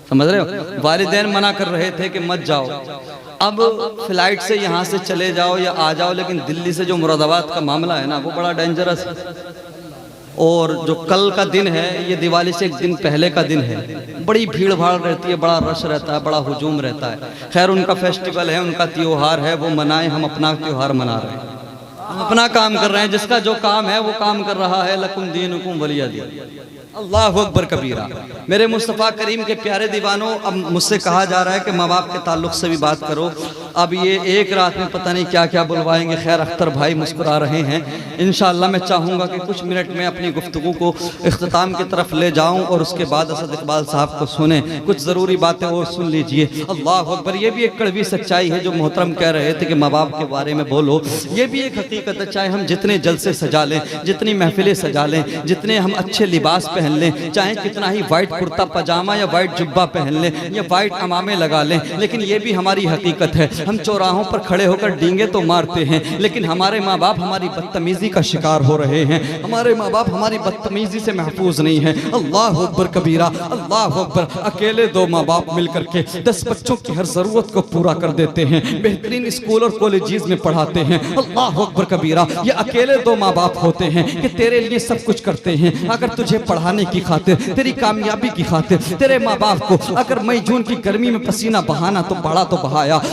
سمجھ رہے ہو. والدین منع کر رہے تھے کہ مت جاؤ. اب فلائٹ سے یہاں سے چلے جاؤ یا آ جاؤ, لیکن دلی سے جو مراد آباد کا معاملہ ہے نا وہ بڑا ڈینجرس ہے. اور جو کل کا دن ہے یہ دیوالی سے ایک دن پہلے کا دن ہے, بڑی بھیڑ بھاڑ رہتی ہے, بڑا رش رہتا ہے, بڑا ہجوم رہتا ہے. خیر ان کا فیسٹیول ہے, ان کا تیوہار ہے, وہ منائیں, ہم اپنا تیوہار منا رہے ہیں, ہم اپنا کام کر رہے ہیں. جس کا جو کام ہے وہ کام کر رہا ہے. لکم دینکم ولی دین. اللہ اکبر کبیرہ. میرے مصطفیٰ کریم کے پیارے دیوانوں, اب مجھ سے کہا جا رہا ہے کہ ماں باپ کے تعلق سے بھی بات کرو. اب یہ ایک رات میں پتہ نہیں کیا کیا بلوائیں گے. خیر اختر بھائی مسکرا رہے ہیں. انشاءاللہ میں چاہوں گا کہ کچھ منٹ میں اپنی گفتگو کو اختتام کی طرف لے جاؤں, اور اس کے بعد اسد اقبال صاحب کو سنیں. کچھ ضروری باتیں اور سن لیجئے. اللہ اکبر. یہ بھی ایک کڑوی سچائی ہے جو محترم کہہ رہے تھے کہ ماں باپ کے بارے میں بولو. یہ بھی ایک حقیقت ہے, چاہے ہم جتنے جلسے سجا لیں, جتنی محفلیں سجا لیں, جتنے ہم اچھے لباس پہن لیں, چاہے کتنا ہی وائٹ کرتا پجامہ یا وائٹ جبہ پہن لیں یا وائٹ امامے لگا لیں, لیکن یہ بھی ہماری حقیقت ہے. ہم چوراہوں پر کھڑے ہو کر ڈینگے تو مارتے ہیں, لیکن ہمارے ماں باپ ہماری بدتمیزی کا شکار ہو رہے ہیں. ہمارے ماں باپ ہماری بدتمیزی سے محفوظ نہیں ہیں. اللہ اکبر کبیرہ. اللہ اکبر. اکیلے 2 ماں باپ مل کر کے 10 بچوں کی ہر ضرورت کو پورا کر دیتے ہیں, بہترین اسکول اور کالجز میں پڑھاتے ہیں. اللہ اکبر کبیرہ. یہ اکیلے 2 ماں باپ ہوتے ہیں کہ تیرے لیے سب کچھ کرتے ہیں. اگر تجھے پڑھانے کی خاطر, تیری کامیابی کی خاطر, تیرے ماں باپ کو اگر مئی جون کی گرمی میں پسینہ بہانا تو بڑا تو بہایا.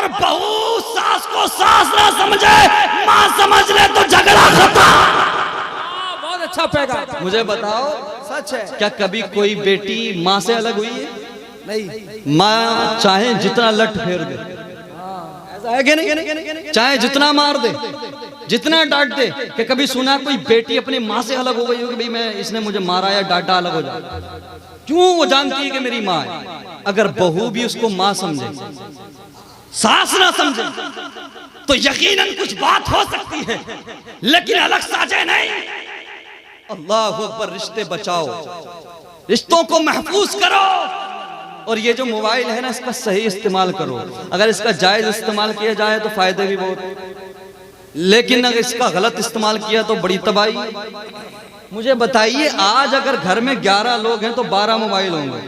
اور بہو ساس کو ساس نہ سمجھے ماں سمجھ لے تو جھگڑا ختم. بہت اچھا پیغام. مجھے بتاؤ سچ ہے. کیا کبھی کوئی بیٹی ماں سے الگ ہوئی ہے؟ نہیں. ماں چاہے جتنا لٹ پھیر دے, ایسا ہے کہ نہیں, چاہے جتنا مار دے, جتنا ڈانٹ دے, کہ کبھی سنا کوئی بیٹی اپنی ماں سے الگ ہو گئی ہو کہ بھئی میں اس نے مجھے مارا یا ڈانٹا الگ ہو جائے؟ کیوں؟ وہ جانتی ہے کہ میری ماں ہے. اگر بہو بھی اس کو ماں سمجھے, ساس نہ سمجھے, تو یقیناً کچھ بات ہو سکتی ہے, لیکن الگ ساجے نہیں. اللہ اکبر. رشتے بچاؤ, رشتوں کو محفوظ کرو. اور یہ جو موبائل ہے نا, اس کا صحیح استعمال کرو. اگر اس کا جائز استعمال کیا جائے تو فائدے بھی بہت, لیکن اگر اس کا غلط استعمال کیا تو بڑی تباہی. مجھے بتائیے, آج اگر گھر میں 11 لوگ ہیں تو 12 موبائل ہوں گے.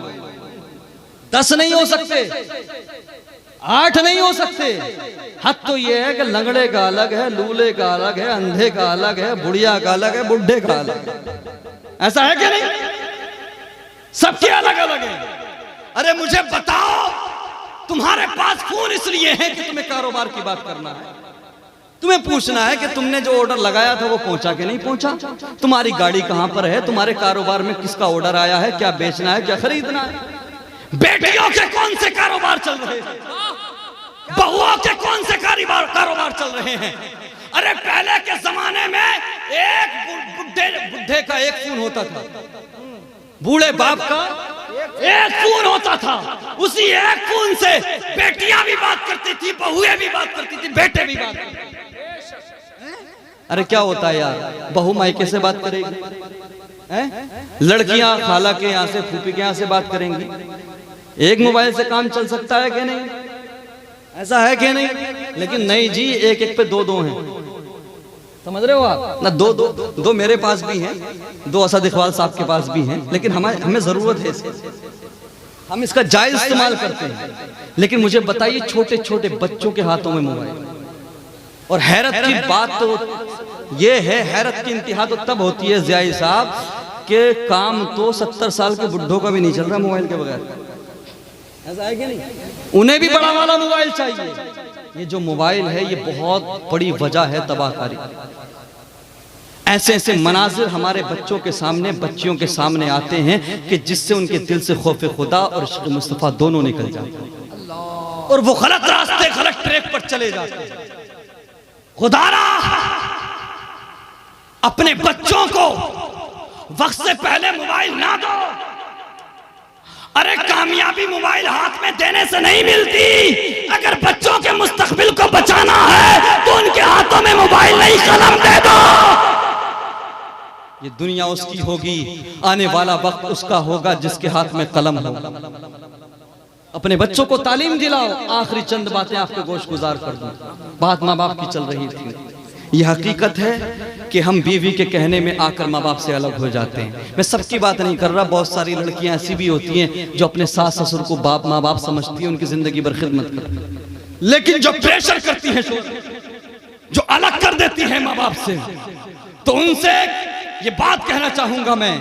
10 نہیں ہو سکتے, 8 نہیں ہو سکتے. حد تو یہ ہے کہ لنگڑے کا الگ ہے, لولے کا الگ ہے, اندھے کا الگ ہے, بڑھیا کا الگ ہے, بڈھے کا الگ ہے. ایسا ہے کہ نہیں؟ سب کے الگ الگ ہیں. ارے مجھے بتاؤ, تمہارے پاس فون اس لیے ہے کہ تمہیں کاروبار کی بات کرنا ہے, تمہیں پوچھنا ہے کہ تم نے جو آرڈر لگایا تھا وہ پہنچا کہ نہیں پہنچا, تمہاری گاڑی کہاں پر ہے, تمہارے کاروبار میں کس کا آرڈر آیا ہے, کیا بیچنا ہے, کیا خریدنا ہے. بیٹیوں کے کون سے کاروبار چل رہے ہیں, بہووں کے کون سے کاروبار چل رہے ہیں. ارے پہلے کے زمانے میں ایک بڈھے کا ایک فون ہوتا تھا, بوڑھے باپ کا ایک فون ہوتا تھا. اسی ایک فون سے بیٹیاں بھی بات کرتی تھی, بہویں بھی بات کرتی تھی, بیٹے بھی بات کرتی تھی. ارے کیا ہوتا ہے یار, بہو مائکے سے بات کرے گی, لڑکیاں خالہ کے یہاں سے, پھوپھی کے یہاں سے بات کریں گی. ایک موبائل سے کام چل سکتا ہے کہ نہیں؟ ایسا ہے کہ نہیں؟ لیکن نہیں جی, ایک ایک پہ 2 ہیں. سمجھ رہے ہو آپ؟ نہ دو میرے پاس بھی ہیں, 2 اسد اقبال صاحب کے پاس بھی ہیں, لیکن ہمیں ضرورت ہے اس کی, ہم اس کا جائز استعمال کرتے ہیں. لیکن مجھے بتائیے, چھوٹے چھوٹے بچوں کے ہاتھوں میں موبائل, اور حیرت کی بات تو یہ ہے, حیرت کی انتہا تو تب ہوتی ہے ضیاء صاحب کہ کام تو 70 سال کے بڈھوں کا بھی نہیں چل رہا موبائل کے بغیر. ایسا ہے کہ نہیں؟ انہیں بھی بڑا والا موبائل چاہیے. یہ جو موبائل ہے یہ بہت بڑی وجہ ہے تباہ کاری. ایسے ایسے مناظر ہمارے بچوں کے سامنے, بچیوں کے سامنے آتے ہیں کہ جس سے ان کے دل سے خوف خدا اور عشق مصطفیٰ دونوں نکل جاتے ہیں, اور وہ غلط راستے, غلط ٹریک پر چلے جاتے ہیں. خدا را اپنے بچوں کو وقت سے پہلے موبائل نہ دو. ارے کامیابی موبائل ہاتھ میں دینے سے نہیں ملتی. اگر بچوں کے مستقبل کو بچانا ہے تو ان کے ہاتھوں میں موبائل نہیں, قلم دے دو. یہ دنیا اس کی ہوگی, آنے والا وقت اس کا ہوگا جس کے ہاتھ میں قلم ہو. اپنے بچوں کو تعلیم دلاؤ. آخری چند باتیں آپ کے گوش گزار کر دوں. بات ماں باپ کی چل رہی تھی. یہ حقیقت ہے کہ ہم بیوی کے کہنے میں آ کر ماں باپ سے الگ ہو جاتے ہیں. میں سب کی بات نہیں کر رہا, بہت ساری لڑکیاں ایسی بھی ہوتی ہیں جو اپنے ساس سسر کو ماں باپ سمجھتی ہیں, ان کی زندگی بھر خدمت کرتی ہیں, لیکن جو پریشر کرتی ہیں, جو الگ کر دیتی ہیں ماں باپ سے, تو ان سے یہ بات کہنا چاہوں گا میں,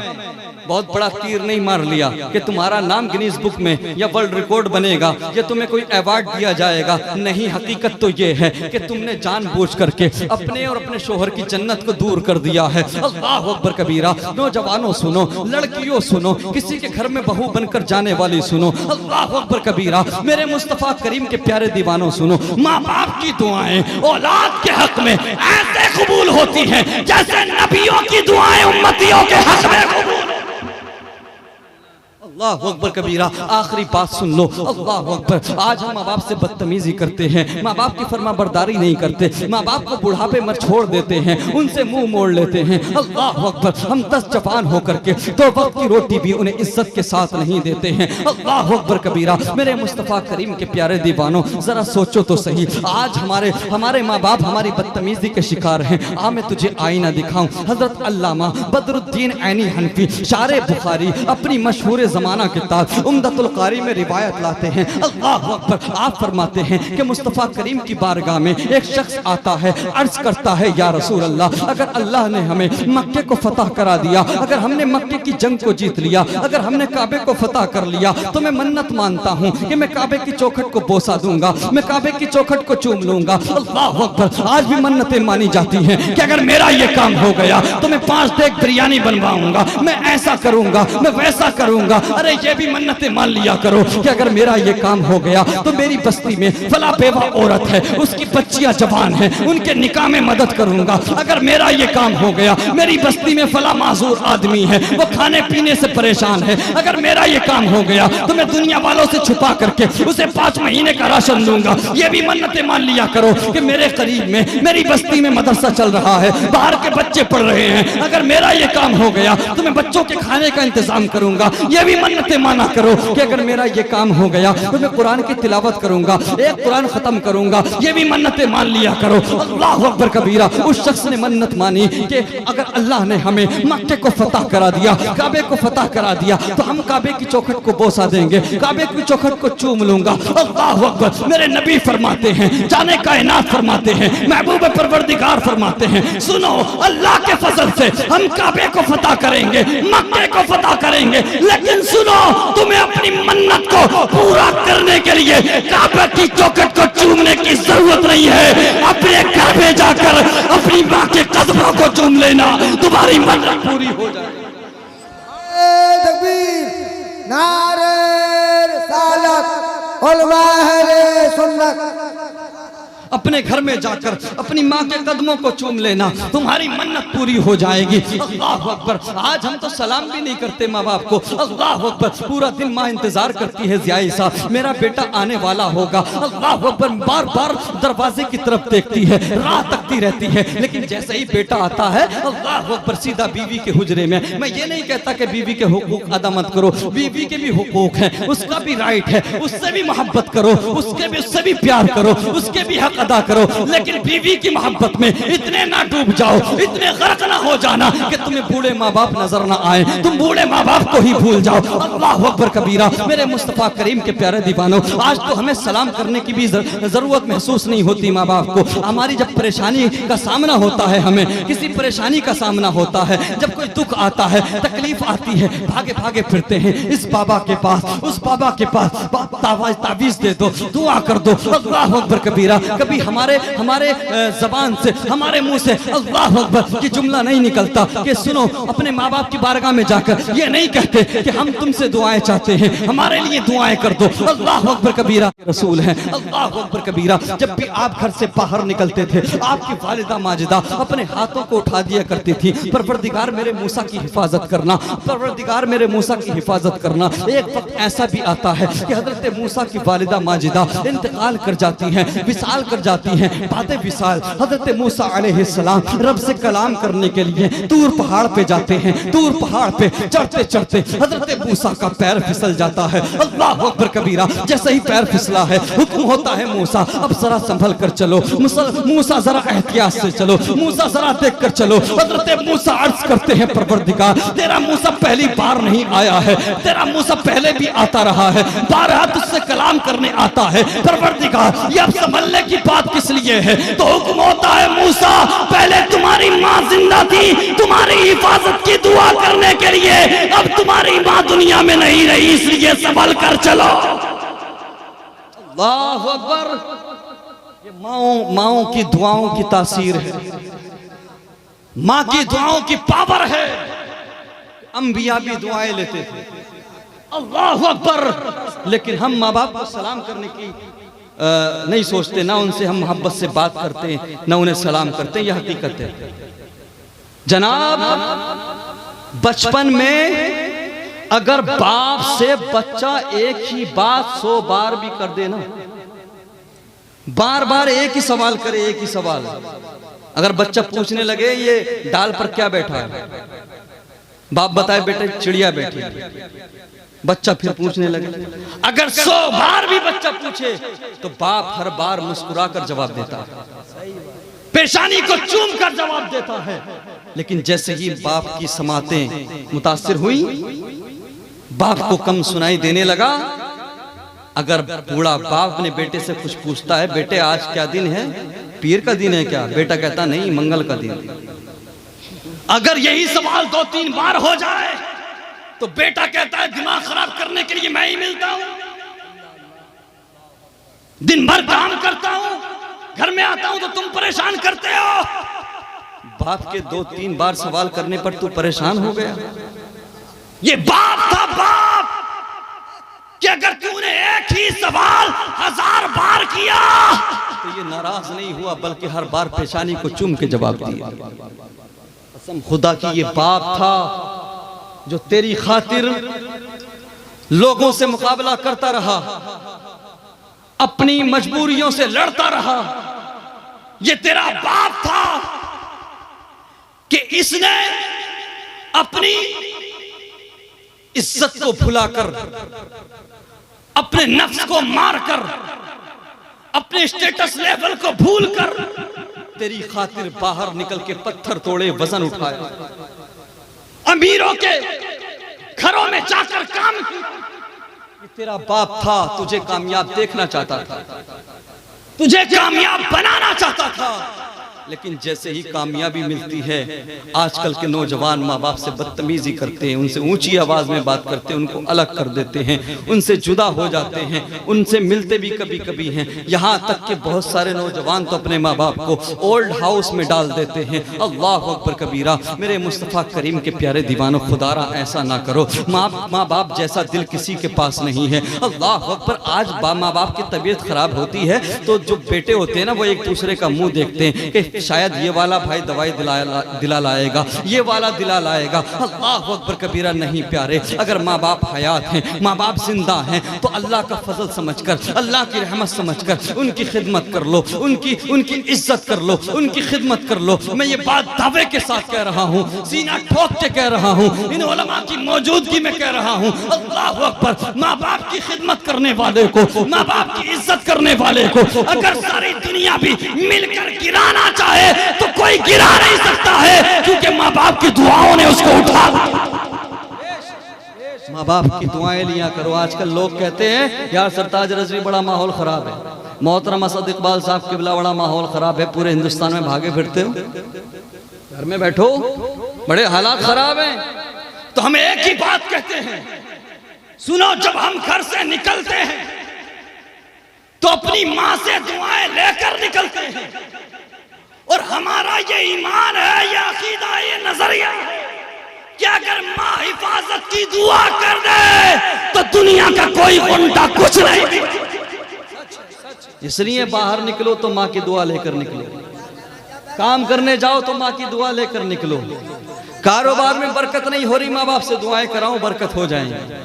بہت بڑا تیر نہیں مار لیا کہ تمہارا نام گنیز بک میں یا ورلڈ ریکارڈ بنے گا یا تمہیں کوئی ایوارڈ دیا جائے گا. نہیں, حقیقت تو یہ ہے کہ تم نے جان بوجھ کر کے اپنے اور اپنے شوہر کی جنت کو دور کر دیا ہے. اللہ اکبر کبیرہ. نوجوانوں سنو, لڑکیوں سنو, کسی کے گھر میں بہو بن کر جانے والی سنو. اللہ اکبر کبیرہ. میرے مصطفیٰ کریم کے پیارے دیوانوں سنو, ماں باپ کی دعائیں اولاد کے حق میں ایسے قبول ہوتی ہیں جیسے نبیوں کی دعائیں امتیوں کے حق میں قبول. اللہ اکبر کبیرہ. آخری بات سن لو. اللہ اکبر. آج ہم ماں باپ سے بدتمیزی کرتے ہیں, ماں باپ کی فرما برداری نہیں کرتے, ماں باپ کو بڑھاپے میں چھوڑ دیتے ہیں, ان سے منہ موڑ لیتے ہیں. اللہ اکبر. ہم 10 جوان ہو کر کے 2 وقت کی روٹی بھی انہیں عزت کے ساتھ نہیں دیتے ہیں. اللہ اکبر کبیرہ. میرے مصطفیٰ کریم کے پیارے دیوانوں, ذرا سوچو تو صحیح. آج ہمارے ماں باپ ہماری بدتمیزی کے شکار ہیں. میں تجھے آئینہ دکھاؤں. حضرت علامہ بدر الدین عینی حنفی شارح بخاری اپنی مشہور زمان زمانہ کے تاج عمدۃ القاری میں روایت لاتے ہیں، اللہ اکبر، آپ فرماتے ہیں کہ مصطفیٰ کریم کی بارگاہ میں ایک شخص آتا ہے، عرض کرتا ہے یا رسول اللہ، اگر اللہ نے ہمیں مکے کو فتح کرا دیا، اگر ہم نے مکے کی جنگ کو جیت لیا، اگر ہم نے کعبے کو فتح کر لیا، تو میں منت مانتا ہوں کہ میں کعبے کی چوکھٹ کو بوسہ دوں گا، میں کعبے کی چوکھٹ کو چوم لوں گا۔ اللہ اکبر، آج بھی منتیں مانی جاتی ہیں کہ اگر میرا یہ کام ہو گیا تو میں 5 دیگ بریانی بنواؤں گا، میں ایسا کروں گا، میں ویسا کروں گا۔ ارے یہ بھی منتیں مان لیا کرو کہ اگر میرا یہ کام ہو گیا تو میری بستی میں فلاں بیوہ عورت ہے، اس کی بچیاں جوان ہیں، ان کے نکاح میں مدد کروں گا۔ اگر میرا یہ کام ہو گیا، میری بستی میں فلاں معذور آدمی ہے، وہ کھانے پینے سے پریشان ہے، اگر میرا یہ کام ہو گیا تو میں دنیا والوں سے چھپا کر کے اسے 5 مہینے کا راشن دوں گا۔ یہ بھی منتیں مان لیا کرو کہ میرے قریب میں، میری بستی میں مدرسہ چل رہا ہے، باہر کے بچے پڑھ رہے ہیں، اگر میرا یہ کام ہو گیا تو میں بچوں کے کھانے کا انتظام کروں گا۔ یہ بھی منتیں مانا کرو کہ اگر میرا یہ کام ہو گیا تو میں قرآن کی تلاوت کروں گا، ایک قرآن ختم کروں گا۔ یہ بھی منتیں مان لیا کرو۔ اللہ اکبر کبیرہ، اس شخص نے منت مانی کہ اگر اللہ نے ہمیں مکے کو فتح کرا دیا، کعبے کو فتح کرا دیا، تو ہم کعبے کی چوکھٹ کو بوسہ دیں گے، کعبے کی چوکھٹ کو چوم لوں گا۔ اللہ اکبر، میرے نبی فرماتے ہیں، جانے کائنات فرماتے ہیں، محبوب پروردگار فرماتے ہیں، سنو، اللہ کے فضل سے ہم کعبے کو فتح کریں گے، مکے کو فتح کریں گے، لیکن سنو، تمہیں اپنی منت کو پورا کرنے کے لیے کعبے کی چوکھٹ کو چومنے کی ضرورت نہیں ہے۔ اپنے گھر میں جا کر اپنی ماں کے قدموں کو چوم لینا، تمہاری منت پوری ہو جائے۔ تکبیر، نعرہ رسالت، علماء سنت۔ اپنے گھر میں جا کر اپنی ماں کے قدموں کو چوم لینا، تمہاری منت پوری ہو جائے گی۔ اللہ اکبر، آج ہم تو سلام بھی نہیں کرتے ماں باپ کو۔ اللہ اکبر، پورا دن ماں انتظار کرتی ہے ضیاء صاحب میرا بیٹا آنے والا ہوگا۔ اللہ اکبر، بار بار دروازے کی طرف دیکھتی ہے، راہ تکتی رہتی ہے، لیکن جیسے ہی بیٹا آتا ہے، اللہ اکبر، سیدھا بیوی کے حجرے میں۔ میں یہ نہیں کہتا کہ بیوی کے حقوق ادا مت کرو، بیوی کے بھی حقوق ہیں، اس کا بھی رائٹ ہے، اس سے بھی محبت کرو، اس سے بھی پیار کرو، اس کے بھی حق ادا کرو، لیکن بیوی کی محبت میں اتنے نہ ڈوب جاؤ، اتنے غرق نہ ہو جانا کہ تمہیں بوڑھے ماں باپ نظر نہ آئیں، تم بوڑھے ماں باپ کو ہی بھول جاؤ۔ اللہ اکبر کبیرہ، میرے مصطفیٰ کریم کے پیارے دیوانوں، آج تو ہمیں سلام کرنے کی بھی ضرورت محسوس نہیں ہوتی ماں باپ کو۔ ہماری جب پریشانی کا سامنا ہوتا ہے، ہمیں کسی پریشانی کا سامنا ہوتا ہے، جب کوئی دکھ آتا ہے، تکلیف آتی ہے، بھاگے بھاگے پھرتے ہیں اس بابا کے پاس، اس بابا کے پاس، تعویذ دے دو، دعا کر دو۔ اللہ اکبر کبیرہ، کبھی ہمارے زبان سے، ہمارے منہ سے اللہ اکبر کی جملہ نہیں نکلتا کہ سنو، اپنے ماں باپ کی بارگاہ میں جا کر یہ نہیں کہتے کہ ہم تم سے دعائیں چاہتے ہیں، ہمارے لیے دعائیں کر دو۔ اللہ اکبر کبیرہ، رسول ہیں۔ اللہ اکبر کبیرہ، جب بھی آپ گھر سے باہر نکلتے تھے، آپ کی والدہ ماجدہ اپنے ہاتھوں کو اٹھا دیا کرتی تھی، پروردگار میرے موسیٰ کی حفاظت کرنا، پروردگار میرے موسیٰ کی حفاظت کرنا۔ ایک وقت ایسا بھی آتا ہے کہ حضرت موسیٰ کی والدہ ماجدہ انتقال کر جاتی ہیں، وصال کر جاتی ہیں۔ بعد وصال حضرت موسیٰ علیہ السلام رب سے کلام کرنے کے لیے طور پہاڑ پہ جاتے ہیں۔ طور پہاڑ پہ چڑھتے چڑھتے حضرت موسیٰ کا پیر پھسل جاتا ہے۔ اللہ اکبر کبیرہ، جیسے ہی پیر پھسلا ہے، حکم ہوتا ہے موسیٰ اب ذرا سنبھل کر چلو، موسیٰ ذرا احتیاط سے چلو، موسیٰ ذرا دیکھ کر چلو۔ حضرت موسیٰ عرض کرتے ہیں پروردگار، تیرا موسیٰ پہلی بار نہیں آیا ہے، تیرا موسیٰ پہلے بھی آتا رہا ہے، بارہا تجھ سے کلام کرنے آتا ہے۔ پروردگار، یہ اب سنبھلنے کی بات کس لیے ہے؟ تو حکم ہوتا ہے موسیٰ، پہلے تمہاری ماں زندہ تھی تمہاری حفاظت کی دعا کرنے کے لیے، اب تمہاری ماں دنیا میں نہیں رہی، اس لیے سنبھل کر چلو۔ اللہ اکبر، یہ ماؤں کی دعاؤں کی تاثیر ہے، ماں کی دعاؤں کی پاور ہے۔ انبیاء بھی دعائیں لیتے تھے، اللہ اکبر، لیکن ہم ماں باپ کو سلام کرنے کی نہیں سوچتے، نہ ان سے ہم محبت سے بات کرتے ہیں، نہ انہیں سلام کرتے ہیں۔ یہ حقیقت ہے جناب۔ بچپن میں اگر باپ سے بچہ ایک ہی بات 100 بار بھی کر دے نا، بار بار ایک ہی سوال کرے، ایک ہی سوال، اگر بچہ پوچھنے لگے یہ ڈال پر کیا بیٹھا ہے، باپ بتائے بیٹے چڑیا بیٹھی، بچہ پھر پوچھنے لگے۔ اگر 100 بار بھی بچہ پوچھے تو باپ ہر بار مسکرا کر جواب دیتا ہے، پیشانی کو چوم کر جواب دیتا ہے۔ لیکن جیسے ہی باپ کی سماعتیں متاثر ہوئیں، باپ کو کم سنائی دینے لگا. اگر بوڑھا باپ اپنے بیٹے سے کچھ پوچھتا ہے بیٹے آج کیا دن ہے, پیر کا دن ہے کیا, بیٹا کہتا نہیں منگل کا دن. اگر یہی سوال 2-3 بار ہو جائے تو بیٹا کہتا ہے دماغ خراب کرنے کے لیے میں ہی ملتا ہوں, دن بھر کام کرتا ہوں, گھر میں آتا ہوں تو تم پریشان کرتے ہو. باپ کے 2-3 بار سوال کرنے پر تو پریشان ہو گیا. یہ باپ تھا باپ کہ اگر تو نے ایک ہی سوال 1000 بار کیا تو یہ ناراض نہیں ہوا بلکہ ہر بار پیشانی کو چوم کے جواب دیا. قسم خدا کی یہ باپ تھا جو تیری خاطر لوگوں سے مقابلہ کرتا رہا, اپنی مجبوریوں سے لڑتا رہا. یہ تیرا باپ تھا کہ اس نے اپنی عزت کو بھلا کر, اپنے نفس کو مار کر, اپنے اسٹیٹس لیول کو بھول کر تیری خاطر باہر نکل کے پتھر توڑے, وزن اٹھایا, امیروں کے گھروں میں جا کر کام کیا. تیرا باپ تھا, تجھے کامیاب دیکھنا چاہتا تھا, تجھے کامیاب بنانا چاہتا تھا. لیکن جیسے ہی کامیابی ملتی ہے آج کل کے نوجوان ماں باپ سے بدتمیزی کرتے ہیں, ان سے اونچی آواز میں بات کرتے ہیں, ان کو الگ کر دیتے ہیں, ان سے جدا ہو جاتے ہیں, ان سے ملتے بھی کبھی کبھی ہیں. یہاں تک کہ بہت سارے نوجوان تو اپنے ماں باپ کو اولڈ ہاؤس میں ڈال دیتے ہیں. اللہ اکبر کبیرہ. میرے مصطفیٰ کریم کے پیارے دیوانوں, خدا را ایسا نہ کرو. ماں باپ جیسا دل کسی کے پاس نہیں ہے. اللہ اکبر. آج ماں باپ کی طبیعت خراب ہوتی ہے تو جو بیٹے ہوتے ہیں نا وہ ایک دوسرے کا منہ دیکھتے ہیں کہ شاید یہ والا بھائی دوائی دلا لائے گا, یہ والا دلا لائے گا. اللہ اکبر کبیرہ. نہیں پیارے, اگر ماں باپ حیات ہیں, ماں باپ زندہ ہیں تو اللہ کا فضل سمجھ کر, اللہ کی رحمت سمجھ کر ان کی خدمت کر لو, ان کی عزت کر لو, ان کی خدمت کر لو. میں یہ بات دعوے کے ساتھ کہہ رہا ہوں, سینہ ٹھوک کے کہہ رہا ہوں, ان علماء کی موجودگی میں کہہ رہا ہوں. اللہ اکبر. ماں باپ کی خدمت کرنے والے کو, ماں باپ کی عزت کرنے والے کو اگر ساری دنیا بھی مل کر گرانا چاہے تو کوئی گرا نہیں سکتا ہے, کیونکہ ماں باپ کی دعاؤں نے اس کو اٹھا دیا. ماں باپ کی دعائیں لیا کرو. آج کل لوگ کہتے ہیں یار سرتاج رضوی بڑا ماحول خراب ہے, محترم اسد اقبال صاحب قبلہ بڑا ماحول خراب ہے, پورے ہندوستان میں بھاگے پھرتے ہو, گھر میں بیٹھو, بڑے حالات خراب ہیں. تو ہم ایک ہی بات کہتے ہیں, سنو, جب ہم گھر سے نکلتے ہیں تو اپنی ماں سے دعائیں لے کر نکلتے ہیں, اور ہمارا یہ ایمان ہے, یہ عقیدہ, یہ نظریہ ہے کہ اگر ماں حفاظت کی دعا کر دے تو دنیا کا کوئی غنڈہ کچھ نہیں بھی. اس لیے باہر نکلو تو ماں کی دعا لے کر نکلو, کام کرنے جاؤ تو ماں کی دعا لے کر نکلو. کاروبار میں برکت نہیں ہو رہی, ماں باپ سے دعائیں کراؤ, برکت ہو جائیں گے.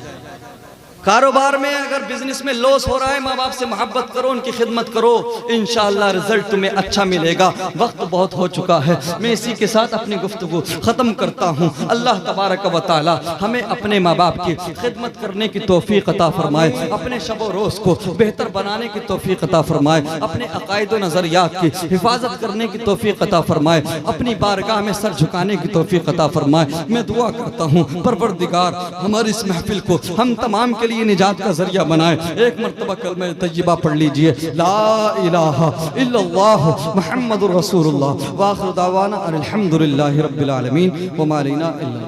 کاروبار میں اگر بزنس میں لوس ہو رہا ہے, ماں باپ سے محبت کرو, ان کی خدمت کرو, انشاءاللہ رزلٹ تمہیں اچھا ملے گا. وقت بہت ہو چکا ہے, میں اسی کے ساتھ اپنی گفتگو ختم کرتا ہوں. اللہ تبارک و تعالی ہمیں اپنے ماں باپ کی خدمت کرنے کی توفیق عطا فرمائے, اپنے شب و روز کو بہتر بنانے کی توفیق عطا فرمائے, اپنے عقائد و نظریات کی حفاظت کرنے کی توفیق عطا فرمائے, اپنی بارگاہ میں سر جھکانے کی توفیق عطا فرمائے. میں دعا کرتا ہوں پروردگار ہماری اس محفل کو ہم تمام کے لیے نجات کا ذریعہ بنائے. ایک مرتبہ کلمہ طیبہ پڑھ لیجئے, لا الہ الا اللہ محمد رسول اللہ. وآخر دعوانا الحمدللہ رب العالمین وما علینا الا